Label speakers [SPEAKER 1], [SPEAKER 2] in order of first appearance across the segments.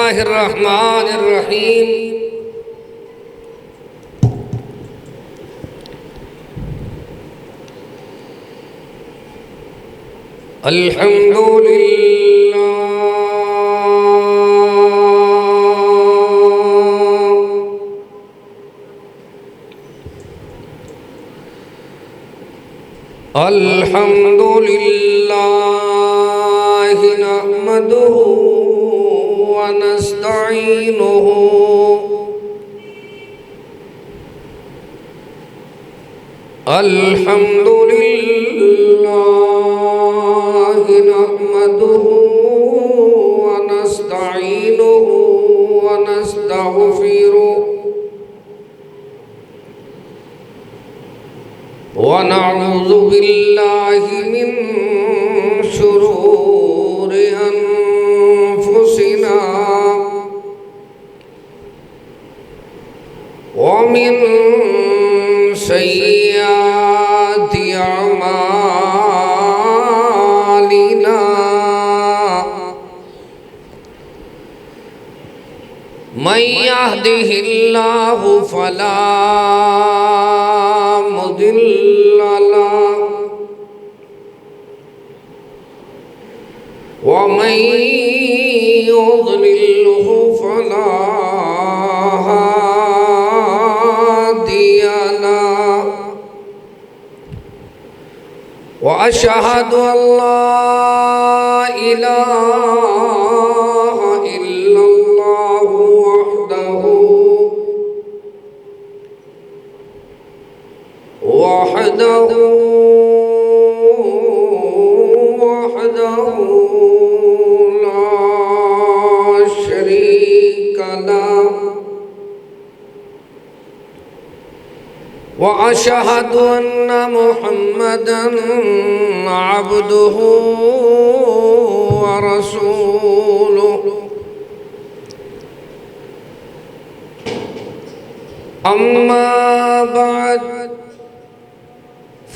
[SPEAKER 1] बिस्मिल्लाहिर्रहमानिर्रहीम। अल्हम्दुलिल्लाह नहमदुहु व नस्तईनुहु अल्हम्दुलिल्लाह नहमदुहु व नस्तईनुहु व नस्तगफिरुहु व नऊज़ु बिल्लाहि मिन शुरूरि अनफुसिना व मिन सय्यिआति अमालिना। मन यहदिहिल्लाहु फला मुदिल्ल लहु व मन युद्लिल्हु फला हादिय लहु व अशहदु अल्ला इलाहा इल्लल्लाहु वहदहु ला शरीक लहु व अशहदु अन्ना मुहम्मदन अब्दुहु व रसूलुहु। अम्मा बाद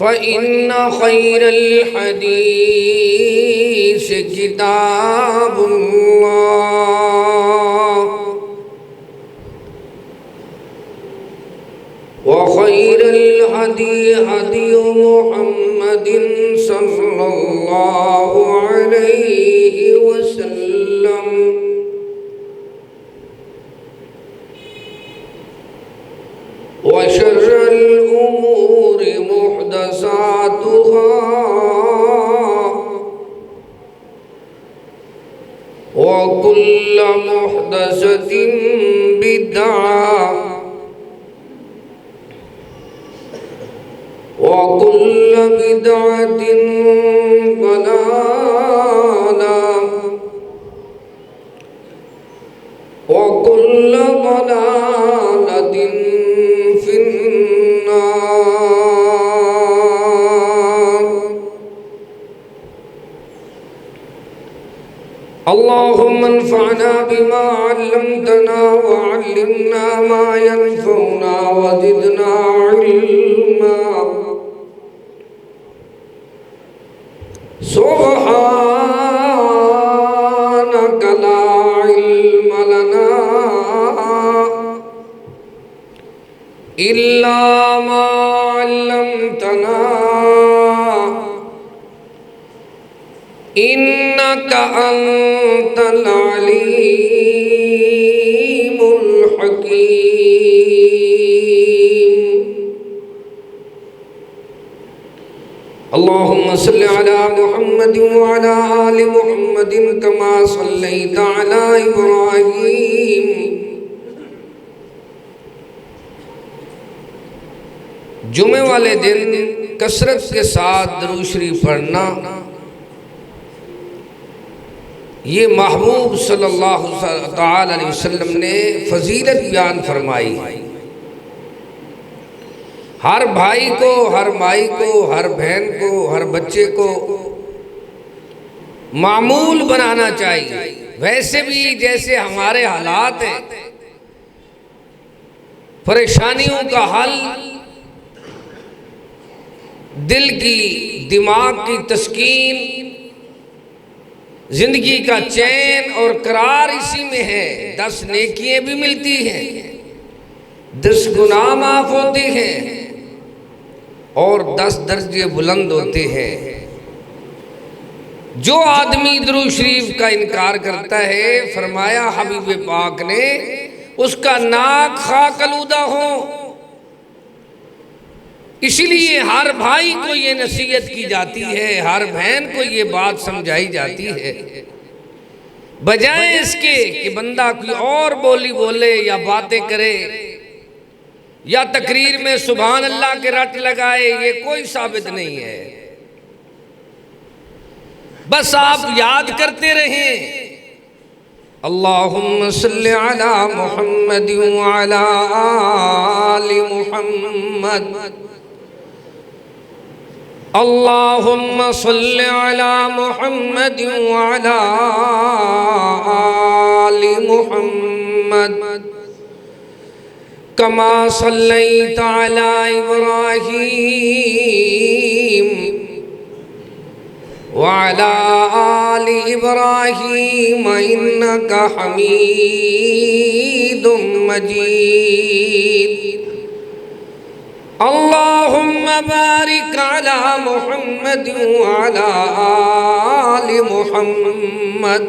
[SPEAKER 1] फ़इन्न खैरल हदीस किताबुल्लाह व खैरल हदी हदी मुहम्मदिन सल्लल्लाहु अलैहि वसल्लम व शर्रल उमूरि मुहदसातुहा व कुल्लु मुहदसतिन बिदअह व कुल्लु बिदअतिन ज़लालह व कुल्लु ज़लालतिन फिन्नार। अल्लाहुम्मा अन्फ़अना बिमा अल्लमतना व अल्लिमना मा यनफ़उना व ज़िदना इल्मा। सुब्हानक ला इल्म लना इल्ला मा अल्लमतना इन्नका अंतल अलीमुल हकीम। अल्लाहुम्मा सल्लि अला मुहम्मदिन व अला आलि मुहम्मदिन कमा सल्लैता अला इब्राहीम। जुमे वाले दिन कसरत के साथ दुरूद शरीफ पढ़ना ये महबूब सल्लल्लाहु तआला अलैहि वसल्लम ने फजीलत बयान फरमाई। हर भाई को, हर माई को, हर बहन को, हर बच्चे को मामूल बनाना चाहिए। वैसे भी जैसे हमारे हालात हैं, परेशानियों का हल दिल की, दिमाग की तस्कीन, जिंदगी का चैन और करार इसी में है। 10 नेकियां भी मिलती हैं, 10 गुनाह माफ होते हैं और 10 दर्जे बुलंद होते हैं। जो आदमी दुरूद शरीफ का इनकार करता है, फरमाया हबीब पाक ने, उसका नाक खाक आलूदा हो। इसलिए हर भाई को ये नसीहत की जाती है, हर बहन को ये बात समझाई जाती है, बजाय इसके कि बंदा कोई और बोली बोले या बातें करे या तकरीर में सुभान अल्लाह के रट लगाए, ये कोई साबित नहीं है। बस आप याद करते रहें, अल्लाहुम्मा सल्ली अला मुहम्मद व अला आलि मुहम्मद, अल्लाहुम्मा सल्ली अला मुहम्मद व अला आलि मुहम्मद, कमा सल्लैता अला इब्राहीम व अला आलि इब्राहीम इन्नका हमीदुम मजीद। अल्लाहुम्मा बारिक अला मुहम्मद व अला आलि मुहम्मद।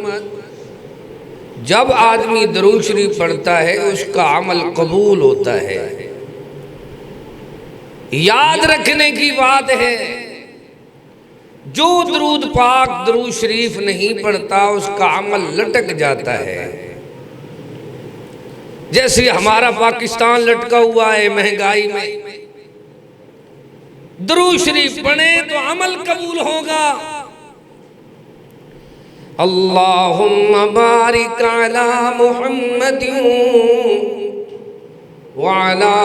[SPEAKER 1] जब आदमी दुरूद शरीफ पढ़ता है उसका अमल कबूल होता है। याद रखने की बात है, जो दुरूद पाक दुरूद शरीफ नहीं पढ़ता उसका अमल लटक जाता है। जैसे हमारा पाकिस्तान लटका हुआ है महंगाई में, दुरूद शरीफ पढ़े तो अमल कबूल होगा। अल्लाहुम्मा बारिक अला मुहम्मद व अला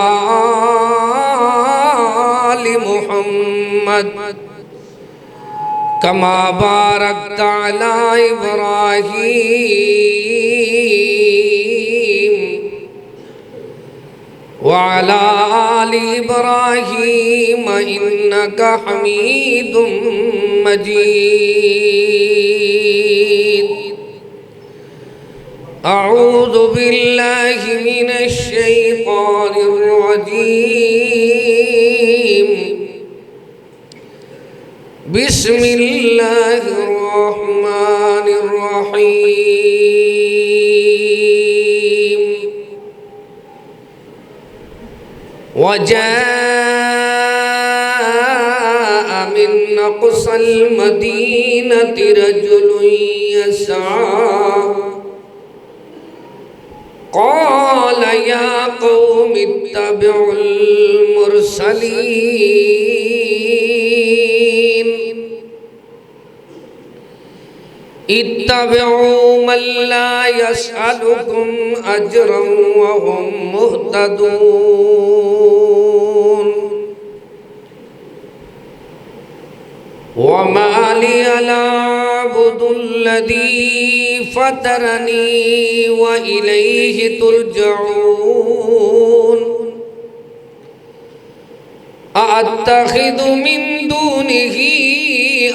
[SPEAKER 1] आलि मुहम्मद, कमा बारकता अला इब्राहीम व अला आलि इब्राहीम इन्नका हमीदुम मजीद। अऊज़ु बिल्लाहि मिनश शैतानिर रजीम। बिस्मिल्लाहिर रहमानिर रहीम। वजाअ मिन अक़सल मदीनति रजुलुन यसअ क़ाल या क़ौमि इत्तबिउल मुरसलीन इत्तबिउ मन ला यसअलुकुम अजरन व हुम मुहतदून। वमा लिया ला अअबुदुल्लज़ी फ़तरनी व इलैहि तुरजऊन। अअत्तख़िज़ु मिन दूनिही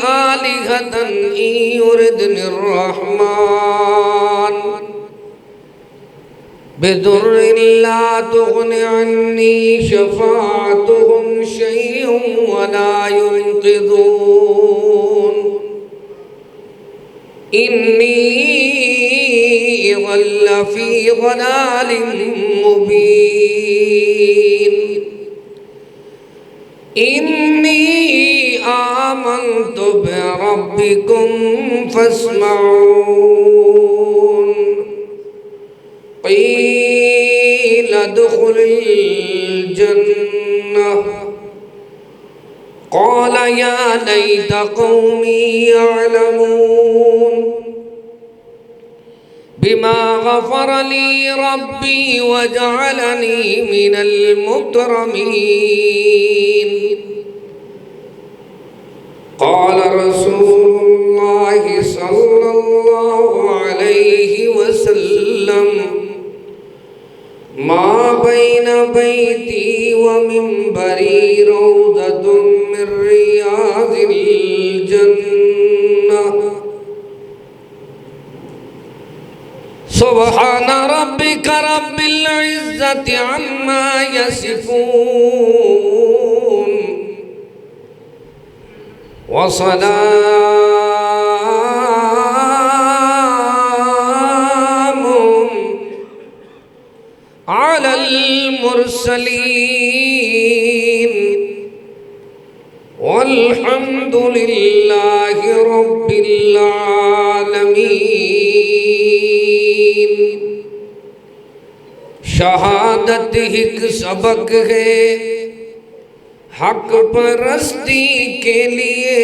[SPEAKER 1] आलिहतन इन युरिदनिर रहमान बिदुर्रिन ला तुग़नि अन्नी शफ़ाअतुहुम शैअन व ला युनक़िज़ून। इन्नी इज़्ज़न लफ़ी ज़लालिन मुबीन। इन्नी आमन्तु बिरब्बिकुम फ़स्मऊन। क़ील उद्ख़ुलिल जन्नह क़ाल या लैत क़ौमी यअलमून बिमा ग़फ़र ली रब्बी वजअलनी मिनल मुकरमीन। क़ाल रसूलुल्लाहि सल्लल्लाहु अलैहि वसल्लम मा बैन बैती व मिंबरी रौज़तुम मिन रियाज़िल जन्नह सुब्हान रब्बिका रब्बिल इज्जति अम्मा यसिफून व सलामुन अलल मुरसलीन वल्हम्दुलिल्लाहि रब्बिल आलमीन। शहादत एक सबक है हक परस्ती के लिए,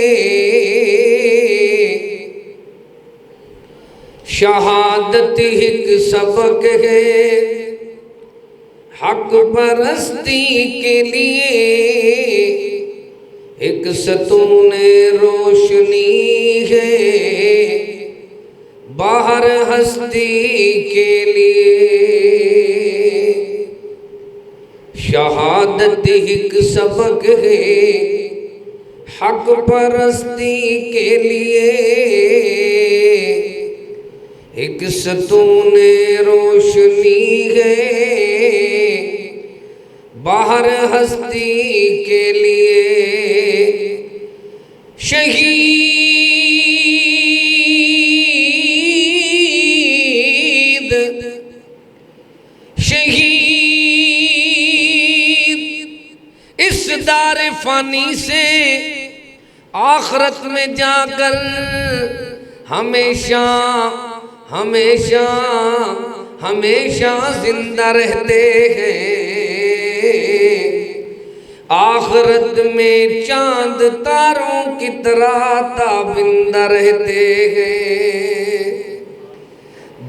[SPEAKER 1] शहादत एक सबक है हक परस्ती के लिए, एक सतूने रोशनी है बाहर हस्ती के लिए। शहादत एक सबक है हक परस्ती के लिए, एक सतूने रोशनी है बाहर हस्ती के लिए। शहीद शहीद इस दार फानी से आखिरत में जाकर हमेशा हमेशा हमेशा जिंदा रहते हैं। आखिरत में चांद तारों की तरह ताबिंदा रहते हैं।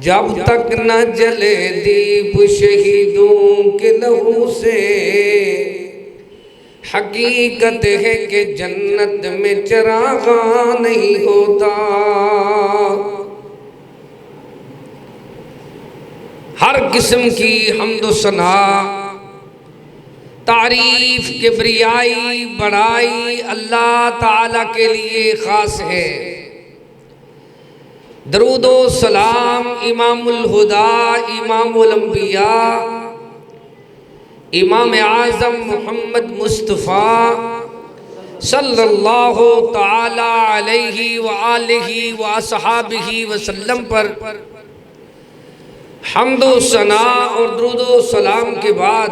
[SPEAKER 1] जब तक न जले दीप शहीदों के लहू से, हकीकत है कि जन्नत में चरागा नहीं होता। हर किस्म की हम्दो सना तारीफ किबरियाई बड़ाई अल्लाह ताला के लिए ख़ास है। दरूदो सलाम इमामुल हुदा इमामुल अंबिया इमाम आज़म मोहम्मद मुस्तफ़ा सल्लल्लाहु ताला अलैहि व आलिहि व अस्हाबिहि वसल्लम पर हम्दो सना और दरूदो सलाम के बाद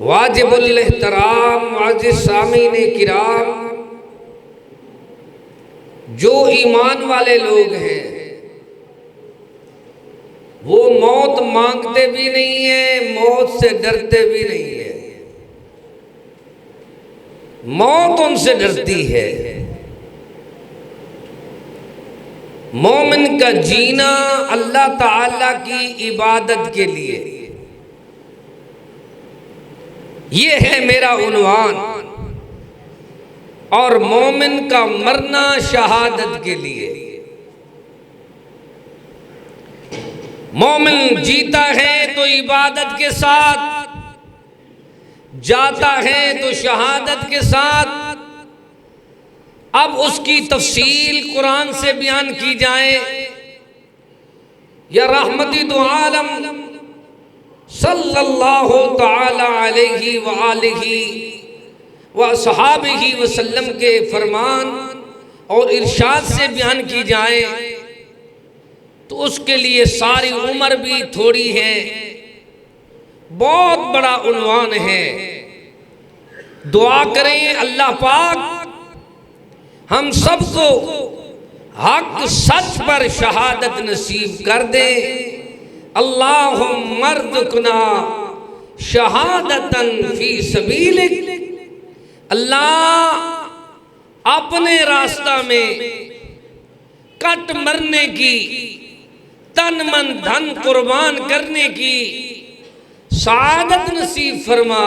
[SPEAKER 1] वाजिबुल एहतराम वाजिब सामीन किराम, जो ईमान वाले लोग हैं वो मौत मांगते भी नहीं है, मौत से डरते भी नहीं है। मौत उनसे डरती है। मोमिन का जीना अल्लाह ताला की इबादत के लिए, ये है मेरा उन्वान। और मोमिन का मरना शहादत के लिए। मोमिन जीता है तो इबादत के साथ, जाता है तो शहादत के साथ। अब उसकी तफसील कुरान से बयान की जाए या रहमती दो आलम सल्लल्लाहु ताला अलैहि व आलिहि व अस्हाबिहि वसल्लम के फरमान और इरशाद से बयान की जाए तो उसके लिए सारी उम्र भी थोड़ी है। बहुत बड़ा उन्वान है। दुआ करें अल्लाह पाक हम सबको हक सच पर शहादत नसीब कर दे। अल्लाहुम्मा अर्ज़ुक़ना शहादतन फी सबीलिक। अल्लाह अपने रास्ता में कट मरने की, तन मन धन कुर्बान करने की सआदत नसीब फरमा।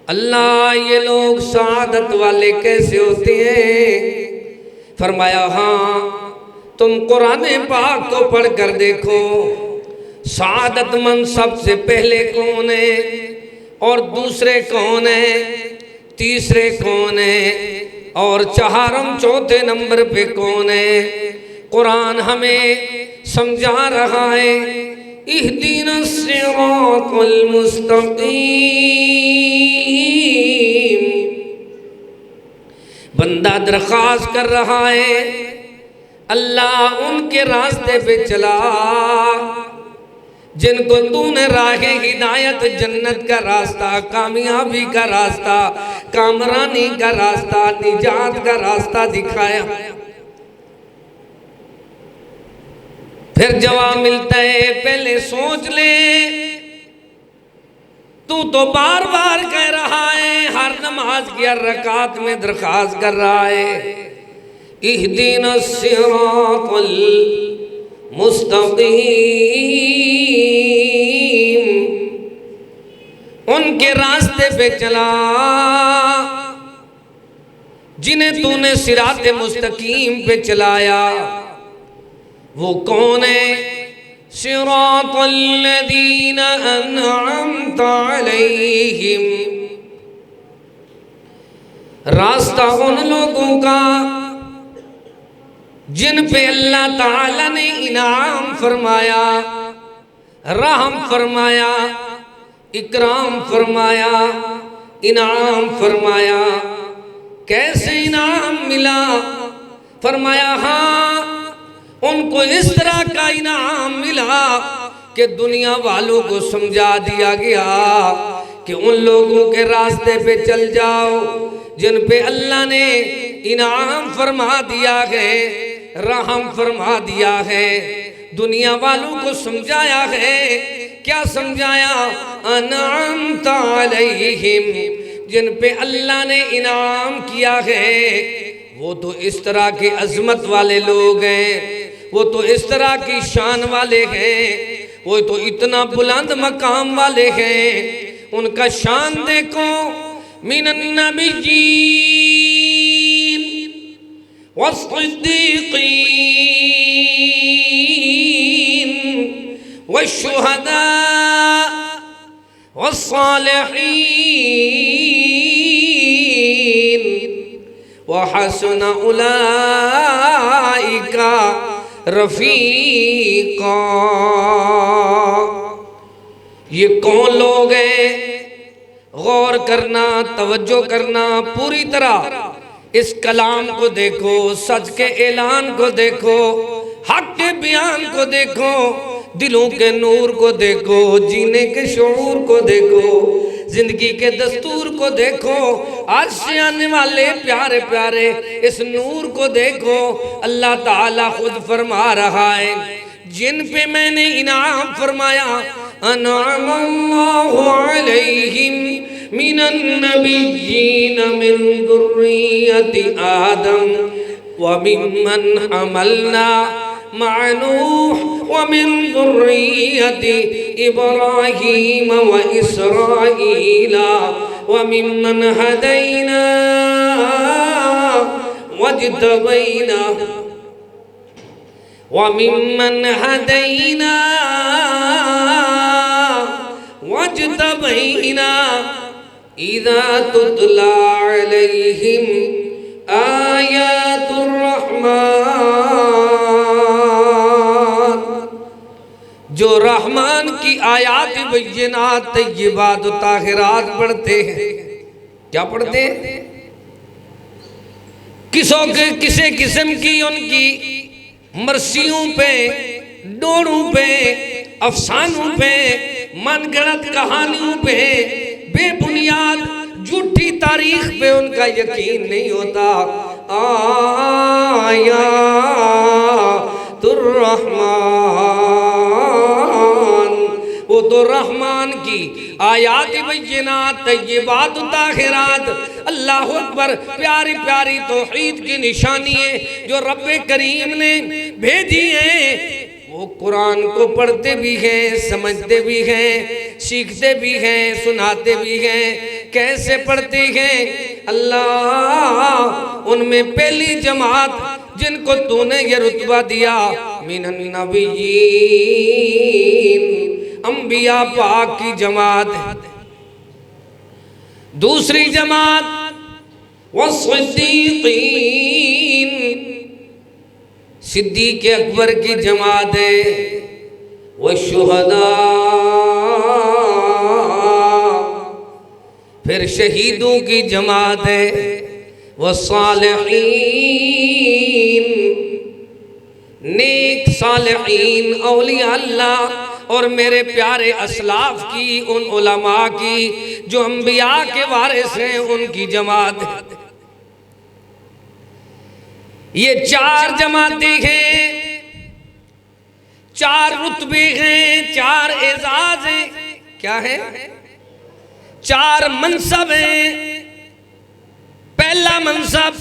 [SPEAKER 1] अल्लाह ये लोग सआदत वाले कैसे होते हैं? फरमाया हाँ, तुम कुरान पाक को पढ़ कर देखो। सआदतमंद सबसे पहले कौन है और दूसरे कौन है, तीसरे कौन है और चौथे नंबर पे कौन है? कुरान हमें समझा रहा है, इहदिनस सिरातल मुस्तकीम। बंदा दरख्वास्त कर रहा है, अल्लाह उनके रास्ते पे चला जिनको तूने राहे हिदायत, जन्नत का रास्ता, कामयाबी का रास्ता, कामरानी का रास्ता, निजात का रास्ता दिखाया। फिर जवाब मिलता है, पहले सोच ले, तू तो बार बार कह रहा है, हर नमाज की हर रकात में दरख्वास्त कर रहा है, इहदिनस सिरातल मुस्तकीम। उनके रास्ते पे चला जिन्हें तूने सिराते मुस्तकीम पे चलाया। वो कौन है? सिरातल्लज़ीना अन्अमता अलैहिम, रास्ता उन लोगों का जिन पे अल्लाह ताला ने इनाम फरमाया, रहम फरमाया, इकराम फरमाया, इनाम फरमाया। कैसे इनाम मिला? फरमाया हाँ, उनको इस तरह का इनाम मिला कि दुनिया वालों को समझा दिया गया कि उन लोगों के रास्ते पे चल जाओ जिन पे अल्लाह ने इनाम फरमा दिया है, रहम फरमा दिया है। दुनिया वालों को समझाया है, क्या समझाया? अनअमता अलैहिम, जिन पे अल्लाह ने इनाम किया है वो तो इस तरह के अजमत वाले लोग हैं, वो तो इस तरह की शान वाले हैं, वो तो इतना बुलंद मकाम वाले हैं। उनका शान देखो, मिनन नबिय्यीन वस्सिद्दीक़ीन वश्शुहदा वस्सालिहीन वहसुन उलाइका रफीका। ये कौन लोग हैं? गौर करना, तवज्जो करना, पूरी तरह इस कलाम को देखो, सच के ऐलान को देखो, हक के बयान को देखो, दिलों के नूर को देखो, जीने के शऊर को देखो, जिंदगी के दस्तूर को देखो, आज से आने वाले प्यारे प्यारे इस नूर को देखो। अल्लाह ताला खुद फरमा रहा है, जिन पे मैंने इनाम फरमाया, अनअमल्लाहु अलैहिम मिनन नबिय्यीन मिन ज़ुर्रिय्यति आदम व मिम्मन हमलना मअ नूह व मिन ज़ुर्रिय्यति इब्राहीम व इसराईला व मिम्मन हदैना वज्तबैना व मिम्मन हदैना वज्तबैना इज़ा तुतला अलैहिम आयातुर रहमान। जो रहमान की आयात बय्यिनात तय्यिबात ताहिरात पढ़ते हैं, क्या पढ़ते हैं? किसी किस्म की उनकी मर्सियों पे, डोरों पे, अफसानों पे, मनगढ़ंत कहानियों पे, बेबुनियाद झूठी तारीख पे उनका यकीन नहीं होता। आयातुर रहमान, वो तो रहमान की आयात बय्यिनात तय्यिबात ताहिरात, अल्लाह अकबर, प्यारी प्यारी तौहीद की निशानी है जो रब्बे करीम ने भेजी है। वो कुरान को पढ़ते भी हैं, समझते भी हैं, सीखते भी हैं, सुनाते भी हैं। कैसे पढ़ते हैं? अल्लाह उनमें पहली जमात जिनको तूने ये रुतबा दिया, मिनन नबिय्यीन, अंबिया पाक की जमात है। दूसरी जमात वस्सिद्दीक़ीन, सिद्दीक़ अकबर की जमात है, व शुहदा, फिर शहीदों की जमात है, व सालिहीन, नेक सालिहीन औलिया अल्लाह और मेरे प्यारे असलाफ की, उन उलमा की जो अंबिया के वारिस हैं, उनकी जमात है। ये चार जमातें हैं, चार रुतबे हैं, चार एजाज हैं। क्या है? चार मनसब हैं। पहला मनसब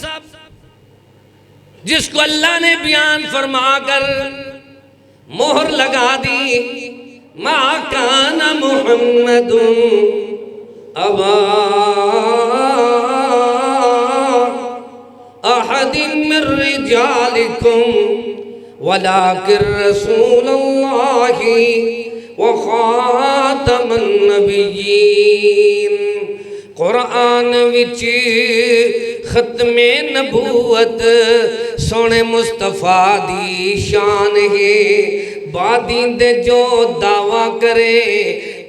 [SPEAKER 1] जिसको अल्लाह ने बयान फरमाकर मोहर लगा दी, मा काना मुहम्मदुन अबा अहदिन मिर रिजालिकुम वलाकिर रसूलुल्लाहि व खातमुन नबिय्यीन। कुरान विच खत्मे नबूवत सोने मुस्तफा दी शान है। बादींदे जो दावा करे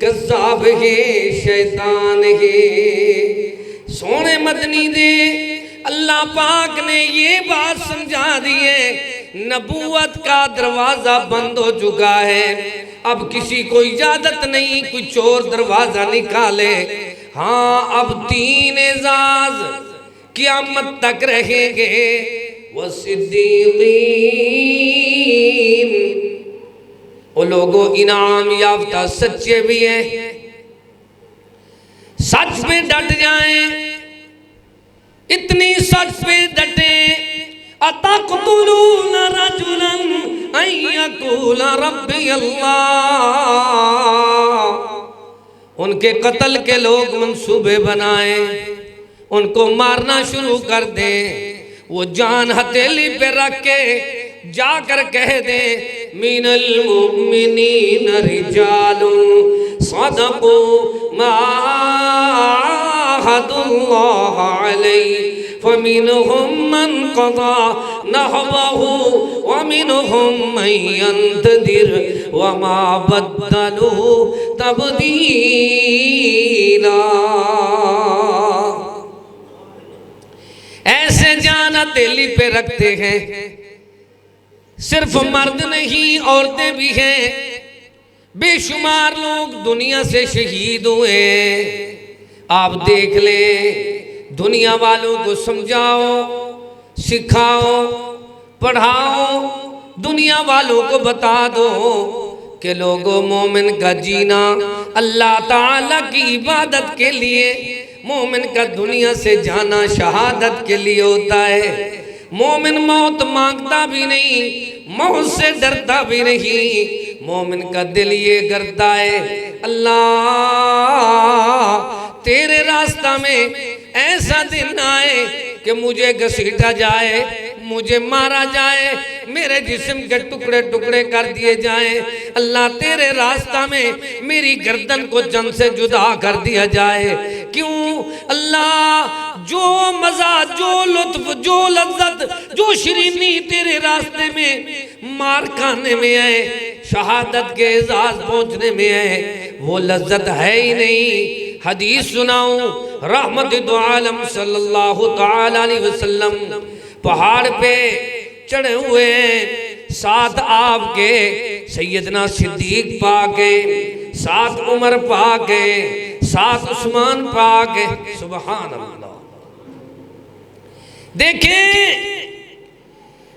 [SPEAKER 1] कज़्ज़ाब है, शैतान है। सोने मदनी दे अल्लाह पाक ने ये बात समझा दी है, नबूवत का दरवाजा बंद हो चुका है। अब किसी को इजाजत नहीं कोई चोर दरवाजा निकाले। हाँ, अब तीन एजाज क़यामत तक रहेंगे। वो सिद्दीक़ीन, वो लोगों इनाम याफ्ता सच्चे भी हैं, सच में डट जाएं। इतनी सच पे डटे, अतक़्तुलून रजुलन अन यक़ूल रब्बी अल्लाह। उनके कत्ल के लोग मंसूबे बनाए, उनको मारना शुरू कर दें। वो जान हथेली पे रख के जाकर कह दे, मिनल मुमिनीन रिजालुन सदक़ू मा अहदुल्लाह अलैहि फमिनहुम मन क़ज़ा नहबहु व मिनहुम मन यंतज़िर व मा बद्दलू तब्दीला। ऐसे जान हथेली पे रखते हैं। सिर्फ मर्द नहीं, औरतें भी हैं। बेशुमार लोग दुनिया से शहीद हुए। आप देख लें, दुनिया वालों को समझाओ, सिखाओ, पढ़ाओ, दुनिया वालों को बता दो कि लोगों मोमिन का जीना अल्लाह ताला की इबादत के लिए, मोमिन का दुनिया से जाना शहादत के लिए होता है। मोमिन मौत मांगता भी नहीं, मौत से डरता भी नहीं। मोमिन का दिल ये करता है, अल्लाह तेरे रास्ता में ऐसा दिन आए कि मुझे घसीटा जाए, मुझे मारा जाए, मेरे जिस्म के टुकड़े टुकड़े कर दिए जाए। अल्लाह तेरे रास्ता में मेरी गर्दन को जन से जुदा कर दिया जाए। क्यों अल्लाह, जो मजा, जो लुत्फ, जो लज्जत, जो शरीनी तेरे रास्ते में मार खाने में है, शहादत के एजाज पहुंचने में है, वो लज्जत है ही नहीं। हदीस सुनाऊं, रहमत दो आलम सल्लल्लाहु तआला अलैहि वसल्लम पहाड़ पे चढ़े हुए हैं। साथ आपके सैयदना सिद्दीक पाक है, साथ उमर पाक है, साथ उस्मान पाक है। सुभान अल्लाह। देखें,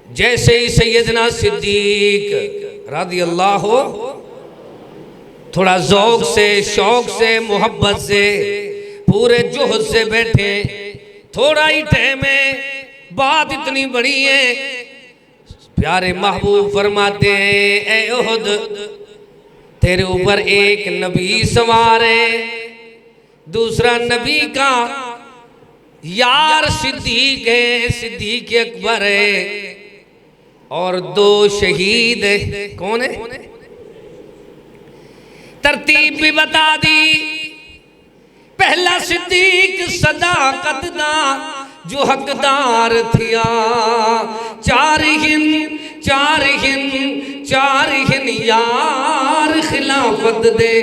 [SPEAKER 1] जैसे ही सैयदना सिद्दीक रज़ी अल्लाह हो थोड़ा ज़ौक़ से, शौक़ से, मोहब्बत से, पूरे जोहद से बैठे, थोड़ा ही टाइम है, बात इतनी बड़ी है। प्यारे महबूब फरमाते हैं, ए उहद, तेरे ऊपर एक नबी सवार है, दूसरा नबी का यार सिद्दीक है, सिद्दीक अकबर है, और दो शहीद है। कौन है? तरतीब भी बता दी। पहला सिद्दीक सदाकत दा जो हकदार थिया, चार हिंद चार हिन यार खिलाफत दे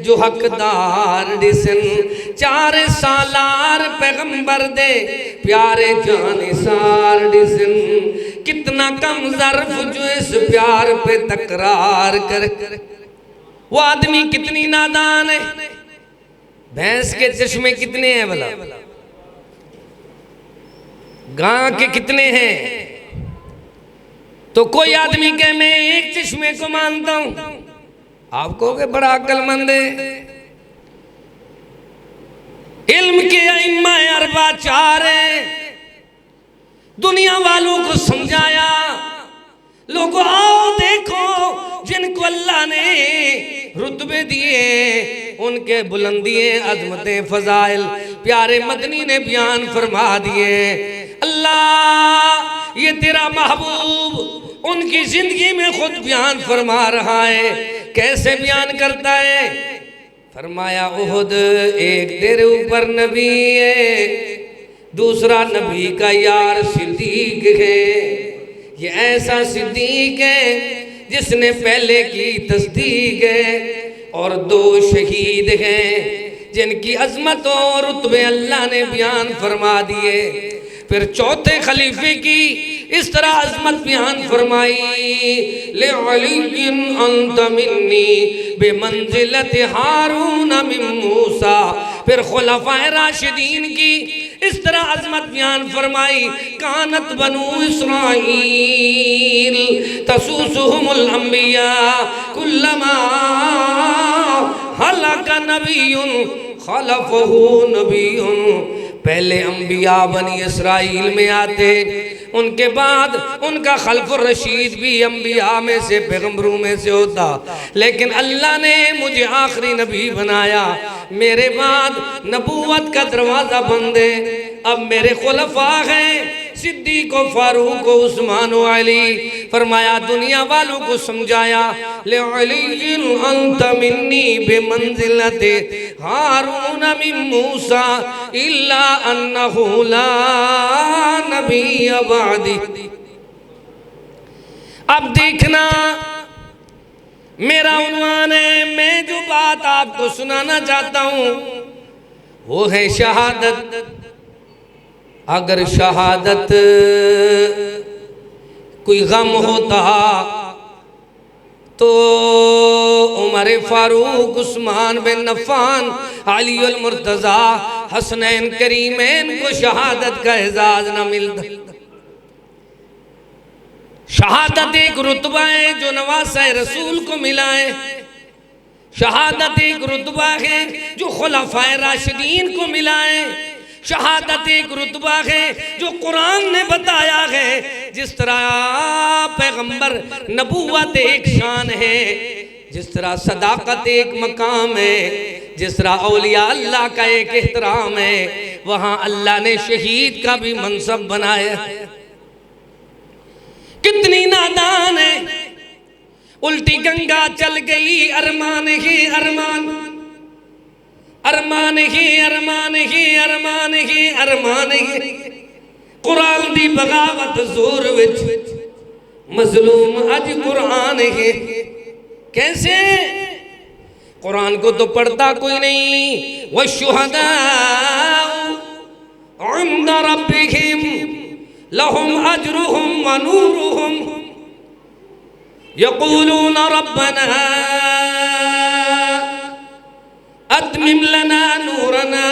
[SPEAKER 1] जो हकदार दिसन, 4 सालार पैगंबर दे प्यारे जानिसार दिसन। कितना कम ज़र्फ जो इस प्यार पे तकरार कर। वो आदमी कितनी नादान है। भैंस के चश्मे कितने हैं भला, गां के कितने हैं? तो कोई आदमी कहे मैं एक चश्मे को मानता हूं, आप कहोगे बड़ा अक्लमंद है। इल्म के इम्मा अरबा 4 है, दुनिया वालों को समझाया, लोगों आओ देखो जिनको अल्लाह ने रुतबे दिए, उनके बुलंदियां, अजमतें, फजाइल प्यारे मदनी ने बयान फरमा दिए। अल्लाह ये तेरा महबूब उनकी जिंदगी में खुद बयान फरमा रहा है। कैसे बयान करता है? फरमाया उहुद एक तेरे ऊपर नबी है, दूसरा नबी का यार सिद्दीक है। ये ऐसा सिद्दीक है जिसने पहले की तस्दीक है, और 2 शहीद हैं जिनकी अजमत और रुतबे अल्लाह ने बयान फरमा दिए। फिर चौथे खलीफे की इस तरह अजमत बयान फरमाई, ले अलीन अंत मिन्नी बेमंजिलत हारून मिन मूसा। फिर खुलफाए राशिदीन की इस तरह अजमत बयान फरमाई, कानत बनु इस्राईल तसूसुहुमुल अंबिया कुल्लमा हलक नबियुन खलफहु नबियुन। पहले अंबिया बनी इसराइल में आते, उनके बाद उनका खल्फुर रशीद भी अंबिया में से, पैगंबरों में से होता, लेकिन अल्लाह ने मुझे आखिरी नबी बनाया। मेरे बाद नबूवत का दरवाज़ा बंद है। अब मेरे खुलफा हैं सिद्दीक, फारूक, उस्मान, अली। फरमाया दुनिया वालों को समझाया, ले अली अंत मिन्नी बेमंजिलते हारून मिन मूसा इल्ला अन्नहु ला नबी बादी। अब देखना मेरा उन्वान है, मैं जो बात आपको सुनाना चाहता हूं वो है शहादत। अगर शहादत कोई गम होता तो उमर फारूक, उस्मान बिन अफ़्फ़ान, अली अल मुर्तज़ा, हसनैन करीमैन को शहादत का एजाज न मिलता। शहादत एक रुतबा है जो नवासा रसूल को मिला है। शहादत एक रुतबा है जो खुलफाए राशिदीन को मिला है। शहादत एक रुतबा है जो कुरान ने बताया है। जिस तरह पैगंबर नबूवत एक शान है, जिस तरह सदाकत एक मकाम है, जिस तरह औलिया अल्लाह का एक एहतराम है, वहाँ अल्लाह ने शहीद का भी मनसब बनाया। कितनी नादान है, उल्टी गंगा चल गई, अरमान ही अरमान, अरमान ही अरमान ही अरमान ही अरमान ही। कुरान दी बगावत जोर विच मजलूम अज कुरान है। कैसे? कुरान को तो पढ़ता कोई नहीं। वशुहदा इंद रब्बिहिम लहुम अजरुहुम व नूरुहुम यक़ूलून रब्बना अतमिम लना नूरना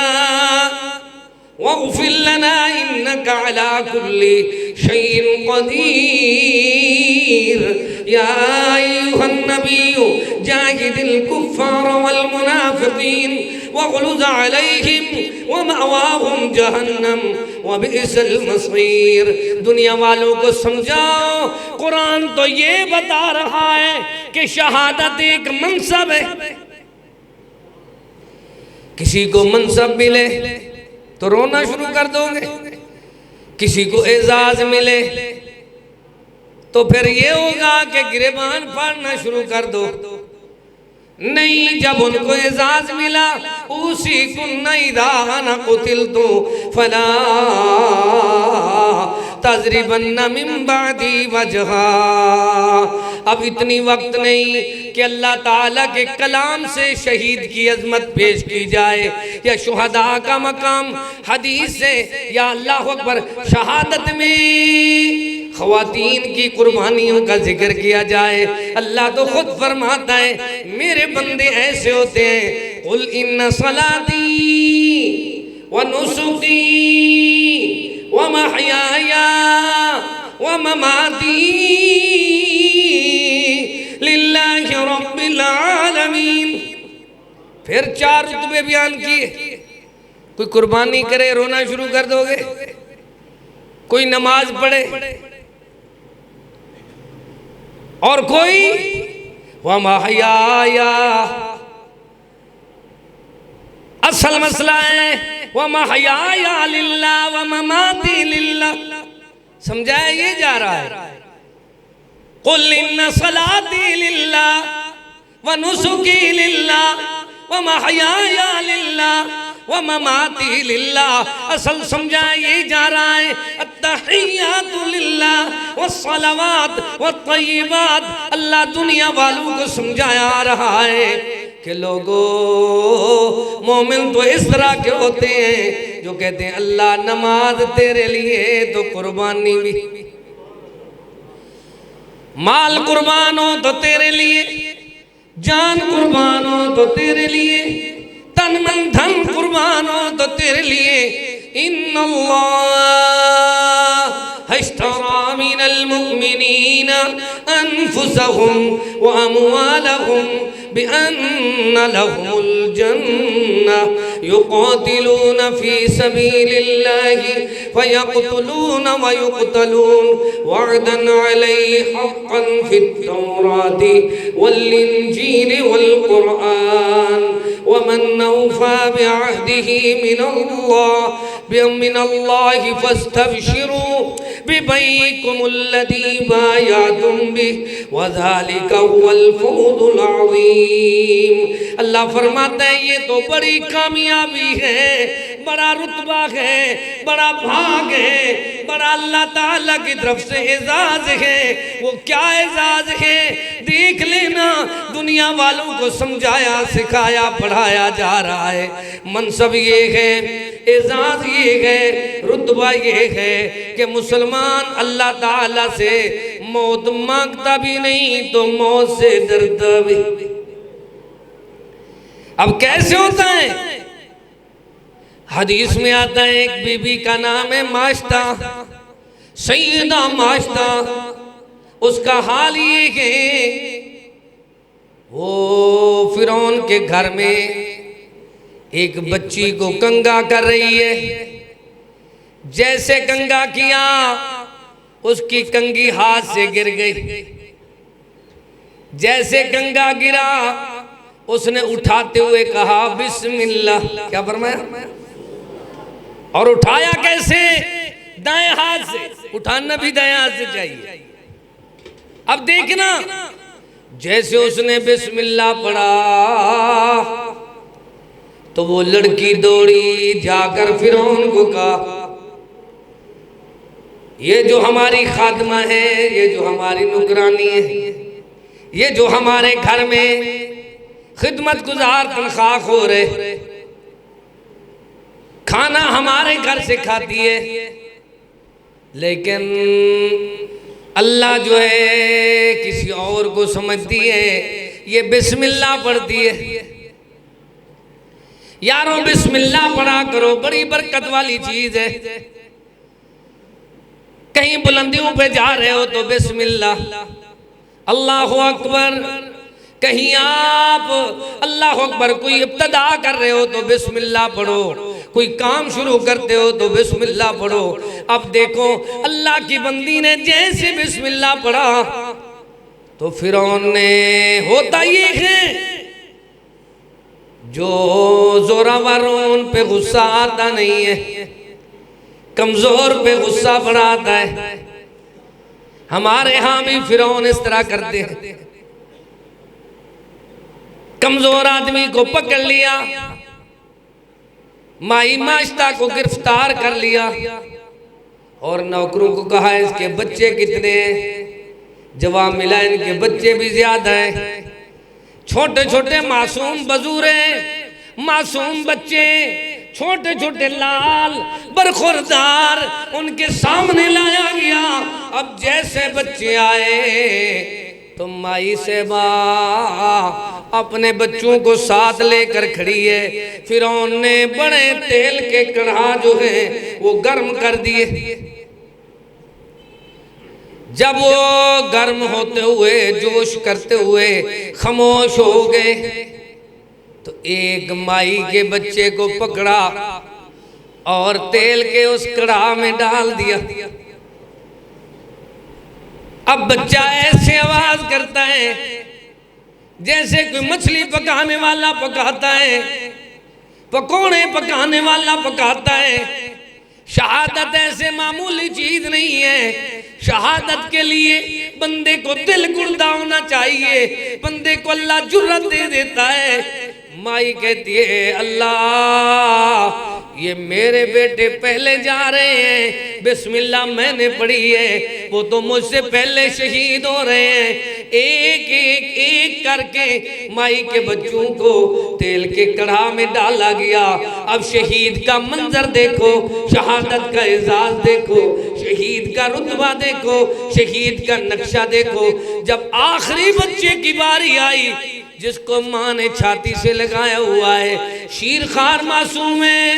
[SPEAKER 1] वग़फ़िर लना इन्नका अला कुल्ली शैइन क़दीर। या अय्युहन नबिय्यु जाहिदिल कुफ़्फ़ार वल मुनाफ़िक़ीन वग़्लुज़ अलैहिम वमअवाहुम जहन्नम वबिइसल मसीर। दुनिया वालों को समझाओ, कुरान तो ये बता रहा है कि शहादत एक मनसब है। किसी को मनसब मिले तो रोना शुरू कर दोगे, किसी को एजाज मिले तो फिर ये होगा कि गिरेबान फाड़ना शुरू कर दो। नहीं, जब उनको एजाज मिला, उसी कुन्ना इदा न कुतिल तो फला तज़रिबन्ना मिन बादी वजहा। अब इतनी वक्त नहीं कि अल्लाह ताला के कलाम से शहीद की अजमत पेश की जाए या शुहदा का मकाम हदीस से या अल्लाह अकबर शहादत में ख़वातीन की कुर्बानियों का जिक्र किया जाए। अल्लाह तो खुद फरमाता है मेरे बंदे ऐसे होते हैं, कुल इन्ना सलाती व नुसुकी व महयाया व ममाती लिल्लाहि रब्बिल आलमीन। फिर 4 रुतबे बयान किए। कोई कुर्बानी करे रोना शुरू कर दोगे, कोई नमाज पढ़े और कोई व महयाया। असल मसला है व महयाया लिल्लाह व ममाती लिल्लाह। समझाया ये जा रहा है कुल इन्ना सलाती लिल्लाह व नुसुकी लिल्लाह व महयाया लिल्लाह व ममाती लिल्लाह। असल समझाया ये जा रहा है अत्तहियातु लिल्लाह व सलावात व तय्यिबात। अल्लाह दुनिया वालों को समझाया आ रहा है कि लोगों मोमिन तो इस तरह के होते हैं जो कहते हैं अल्लाह नमाज तेरे लिए तो कुर्बानी भी, माल कुर्बान हो तो तेरे लिए, जान कुर्बान हो तो तेरे लिए, तन मन धन कुर्बान हो तो तेरे लिए। इन्नल्लाह इश्तरा मिनल मुमिनीना अनफुसहुम व अमवालहुम बिअन्न लहुमुल जन्नह युक़ातिलूना फी सबीलिल्लाहि फयक़्तुलूना व युक़्तलून वअदन अलैहि हक़्क़न फित तौराति वल इंजील वल कुरआन वमन औफ़ा बिअहदिही मिनल्लाहि फस्तबशिरू बिबैकुमुल्लज़ी बायअतुम बिहि व ज़ालिका हुवल फ़ौज़ुल अज़ीम। अल्लाह फरमाता है ये तो बड़ी कामयाबी है, बड़ा रुतबा है, बड़ा भाग है, बड़ा अल्लाह ताला की तरफ से एजाज है। वो क्या एजाज है देख लेना। दुनिया वालों को समझाया सिखाया पढ़ाया जा रहा है। मनसब ये है, एजाज ये है, रुतबा ये है कि मुसलमान अल्लाह ताला से मौत मांगता भी नहीं तो मौत से डरता भी। अब कैसे होता है? हदीस में आता है एक बीबी का नाम है माश्ता, सैयदा माश्ता। उसका हाल ये है वो फिरौन के घर में एक बच्ची को कंगा कर रही है। जैसे कंगा किया उसकी कंगी हाथ से गिर गई। जैसे कंगा गिरा उसने उठाते हुए कहा बिस्मिल्लाह। क्या फरमाया? और उठाया कैसे? दाएं हाथ से। उठाना भी दाएं हाथ से चाहिए। अब देखना जैसे उसने बिस्मिल्लाह पढ़ा तो वो लड़की दौड़ी जाकर फिरौन को कहा ये जो हमारी खादमा है, ये जो हमारी नुकरानी है, ये जो हमारे घर में खिदमत गुजार तनख्वाह हो रहे, खाना हमारे घर से खाती है, लेकिन अल्लाह जो है किसी और को समझती है, ये बिस्मिल्लाह पढ़ती है। यारों बिस्मिल्लाह पढ़ा करो, बड़ी बरकत वाली चीज है। कहीं बुलंदियों पे जा रहे हो तो बिस्मिल्लाह, अल्लाहु अकबर। कहीं आप अल्लाह अकबर कोई इब्तदा कर रहे हो तो बिस्मिल्लाह पढ़ो, कोई काम शुरू करते हो तो बिस्मिल्लाह पढ़ो। अब देखो अल्लाह की बंदी ने जैसे बिस्मिल्लाह पढ़ा तो फिरौन ने, होता ये है जो जोरावरों पे गुस्सा आता नहीं है, कमजोर पे गुस्सा बड़ा आता है। हमारे यहां भी फिरौन इस तरह करते हैं। कमजोर आदमी को पकड़ लिया, माई माश्ता को गिरफ्तार कर लिया, और नौकरों को कहा इसके बच्चे कितने हैं? जवाब मिला इनके बच्चे भी ज्यादा हैं। छोटे छोटे मासूम बजूरे, मासूम बच्चे, छोटे छोटे लाल बरखुरदार उनके सामने लाया गया। अब जैसे बच्चे आए तो माई से माँ अपने बच्चों को साथ लेकर खड़ी है। फिरौन ने बड़े तेल के कढ़ा जो है वो गर्म कर दिए। जब वो गर्म होते हुए जोश करते हुए खामोश हो गए तो एक माई के बच्चे को पकड़ा और तेल के उस कढ़ा में डाल दिया। अब बच्चा ऐसे आवाज करता है जैसे कोई मछली पकाने वाला पकाता है, पकौड़े पकाने वाला पकाता है। शहादत ऐसे मामूली चीज नहीं है। शहादत के लिए बंदे को दिल गुर्दा होना चाहिए। बंदे को अल्लाह जुर्रत दे देता है। माई कहती है अल्लाह ये मेरे बेटे पहले जा रहे हैं, बिस्मिल्लाह मैंने पढ़ी है, वो तो मुझसे पहले शहीद हो रहे हैं। एक एक एक करके माई के बच्चों को तेल के कढ़ा में डाला गया। अब शहीद का मंजर देखो, शहादत का एजाज देखो, शहीद का रुतबा देखो, शहीद का नक्शा देखो। जब आखिरी बच्चे की बारी आई जिसको माँ ने छाती से लगाया हुआ है, शीरखार मासूम है,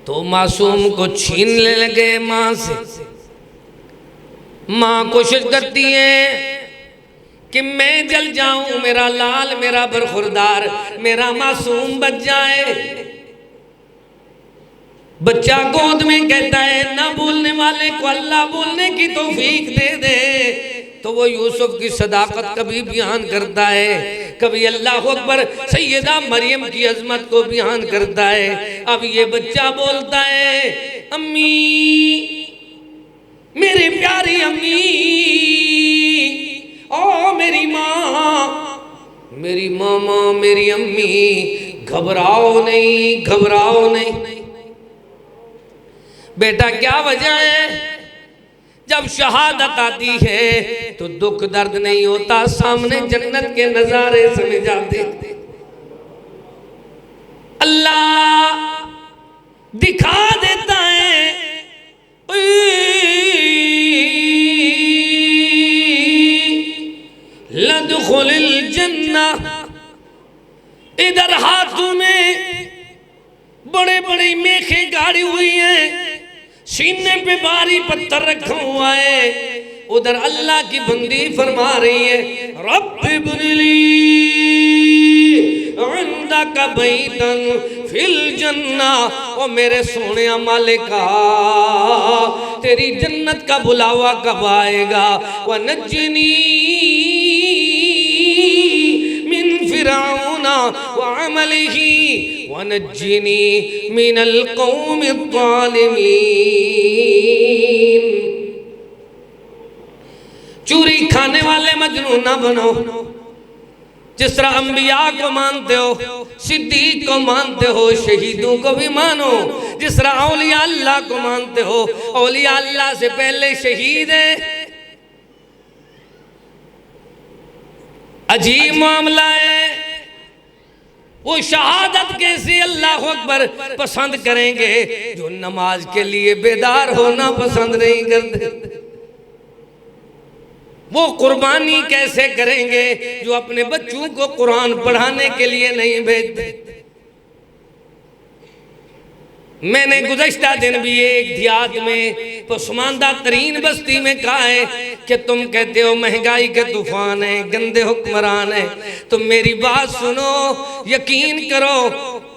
[SPEAKER 1] तो मासूम को छीनने लगे माँ से। माँ कोशिश करती है कि मैं जल जाऊं, मेरा लाल, मेरा बरखुरदार, मेरा मासूम बच जाए। बच्चा गोद में कहता है ना बोलने वाले को अल्लाह बोलने की तौफीक दे दे। तो वो यूसुफ की सदाकत कभी बयान करता है, कभी अल्लाह अकबर सैयदा मरियम की अजमत को बयान करता है। अब ये बच्चा बोलता है अम्मी, मेरी प्यारी अम्मी, ओ मेरी माँ, मेरी मामा, मेरी अम्मी, घबराओ नहीं, घबराओ नहीं। बेटा क्या वजह है? जब शहादत आती है तो दुख दर्द नहीं होता, सामने जन्नत के नजारे समझ आते। अल्लाह दिखा देता है लदखुलिल जन्ना। इधर हाथों में बड़े बड़े मेखे गाड़ी हुई हैं, सीने पे भारी पत्थर रखा हुआ है। उधर अल्लाह की बंदी फरमा रही है रब्बि बुनली इंदका बैतन फिल जन्ना। ओ मेरे सोने मालिका, तेरी जन्नत का बुलावा कब आएगा? व नज्जिनी मिन फिरौना व अमलिही व नज्जिनी मिनल कौमिज़ ज़ालिमीन। चोरी खाने वाले मजनून ना बनो। जिस तरह अंबिया को मानते हो, सिद्दीक को मानते हो, शहीदों को भी मानो। जिस तरह औलिया अल्लाह को मानते हो, औलिया अल्लाह से पहले शहीद है। अजीब मामला है। वो शहादत कैसे अल्लाह अकबर पसंद करेंगे जो नमाज के लिए बेदार होना पसंद नहीं करते? वो कुर्बानी कैसे करेंगे जो अपने बच्चों को कुरान पढ़ाने के लिए नहीं भेजते? मैंने गुज़श्ता दिन भी एक देहात में पसमानदा तरीन बस्ती में कहा है कि तुम कहते हो महंगाई के तूफान है, गंदे हुक्मरान है, तो मेरी बात सुनो, यकीन करो,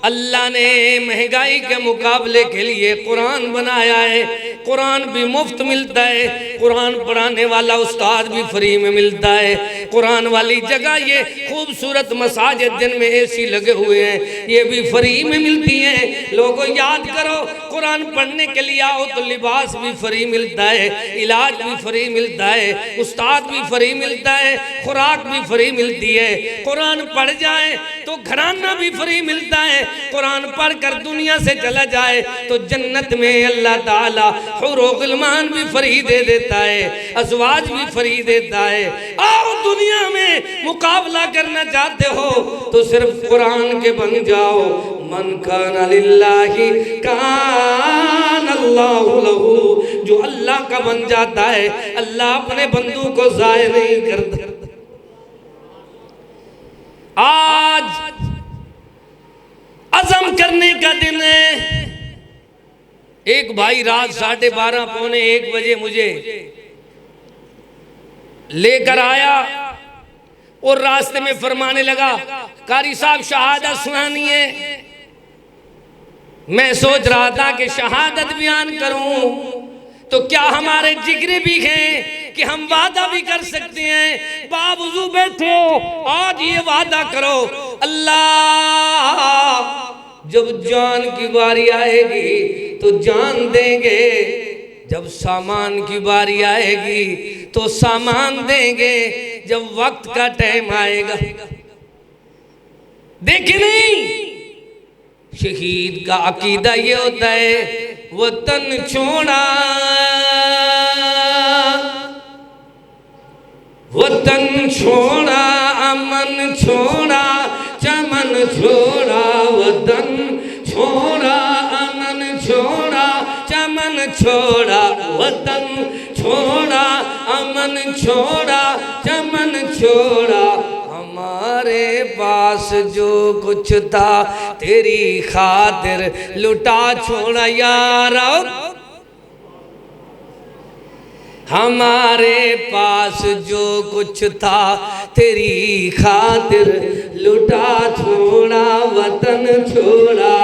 [SPEAKER 1] अल्लाह ने महंगाई के मुकाबले के लिए कुरान बनाया है। कुरान भी मुफ्त मिलता है, कुरान पढ़ाने वाला उस्ताद भी फ्री में मिलता है। कुरान वाली जगह ये खूबसूरत मसाजिद जिनमें एसी लगे हुए हैं ये भी फ्री में मिलती हैं। लोगों याद करो, कुरान पढ़ने के लिए आओ तो लिबास भी फ्री मिलता है, इलाज भी फ्री मिलता है, उस्ताद भी फ्री मिलता है, खुराक भी फ्री मिलती है। कुरान पढ़ जाए तो घराना भी फ्री मिलता है, कुरान पढ़कर दुनिया से चला जाए तो जन्नत में अल्लाह ताला हुरो गिलमान भी फ्री दे देता है, अज़वाज भी फ्री देता है। आओ दुनिया में मुकाबला करना चाहते हो तो सिर्फ कुरान के बन जाओ। मन कान लिल्लाहि कान अल्लाहु लहू, जो अल्लाह का बन जाता है अल्लाह अपने बंदू को ज़ाय नहीं करता। आज अज़म करने का दिन है। एक भाई रात 12:30 पौने 1 बजे मुझे लेकर आया और रास्ते में फरमाने लगा, कारी साहब शहादत सुनानी है। मैं सोच रहा था कि शहादत बयान करूं तो क्या हमारे जिक्र भी हैं कि हम वादा भी कर सकते हैं। बावजूद बैठे हो, आज ये वादा करो, अल्लाह जब जान की बारी आएगी तो जान देंगे, जब सामान की बारी आएगी तो सामान देंगे, जब वक्त का टाइम आएगा। देखे नहीं, शहीद का अकीदा ये होता है, वतन छोड़ा वतन छोड़ा, अमन छोड़ा, चमन छोड़ा, वतन छोड़ा, अमन छोड़ा, चमन छोड़ा, वतन छोड़ा, अमन छोड़ा, चमन छोड़ा। हमारे पास जो कुछ था तेरी खातिर लुटा छोड़ा यार। हमारे पास जो कुछ था तेरी खातिर लुटा छोड़ा, वतन छोड़ा,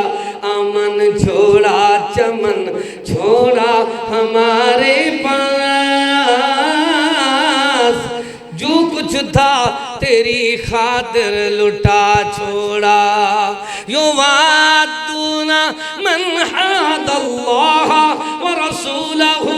[SPEAKER 1] अमन छोड़ा, चमन छोड़ा। हमारे पास जो कुछ था तेरी खातिर लुटा छोड़ा। युवादूना मन हादल्लाह व रसूलहू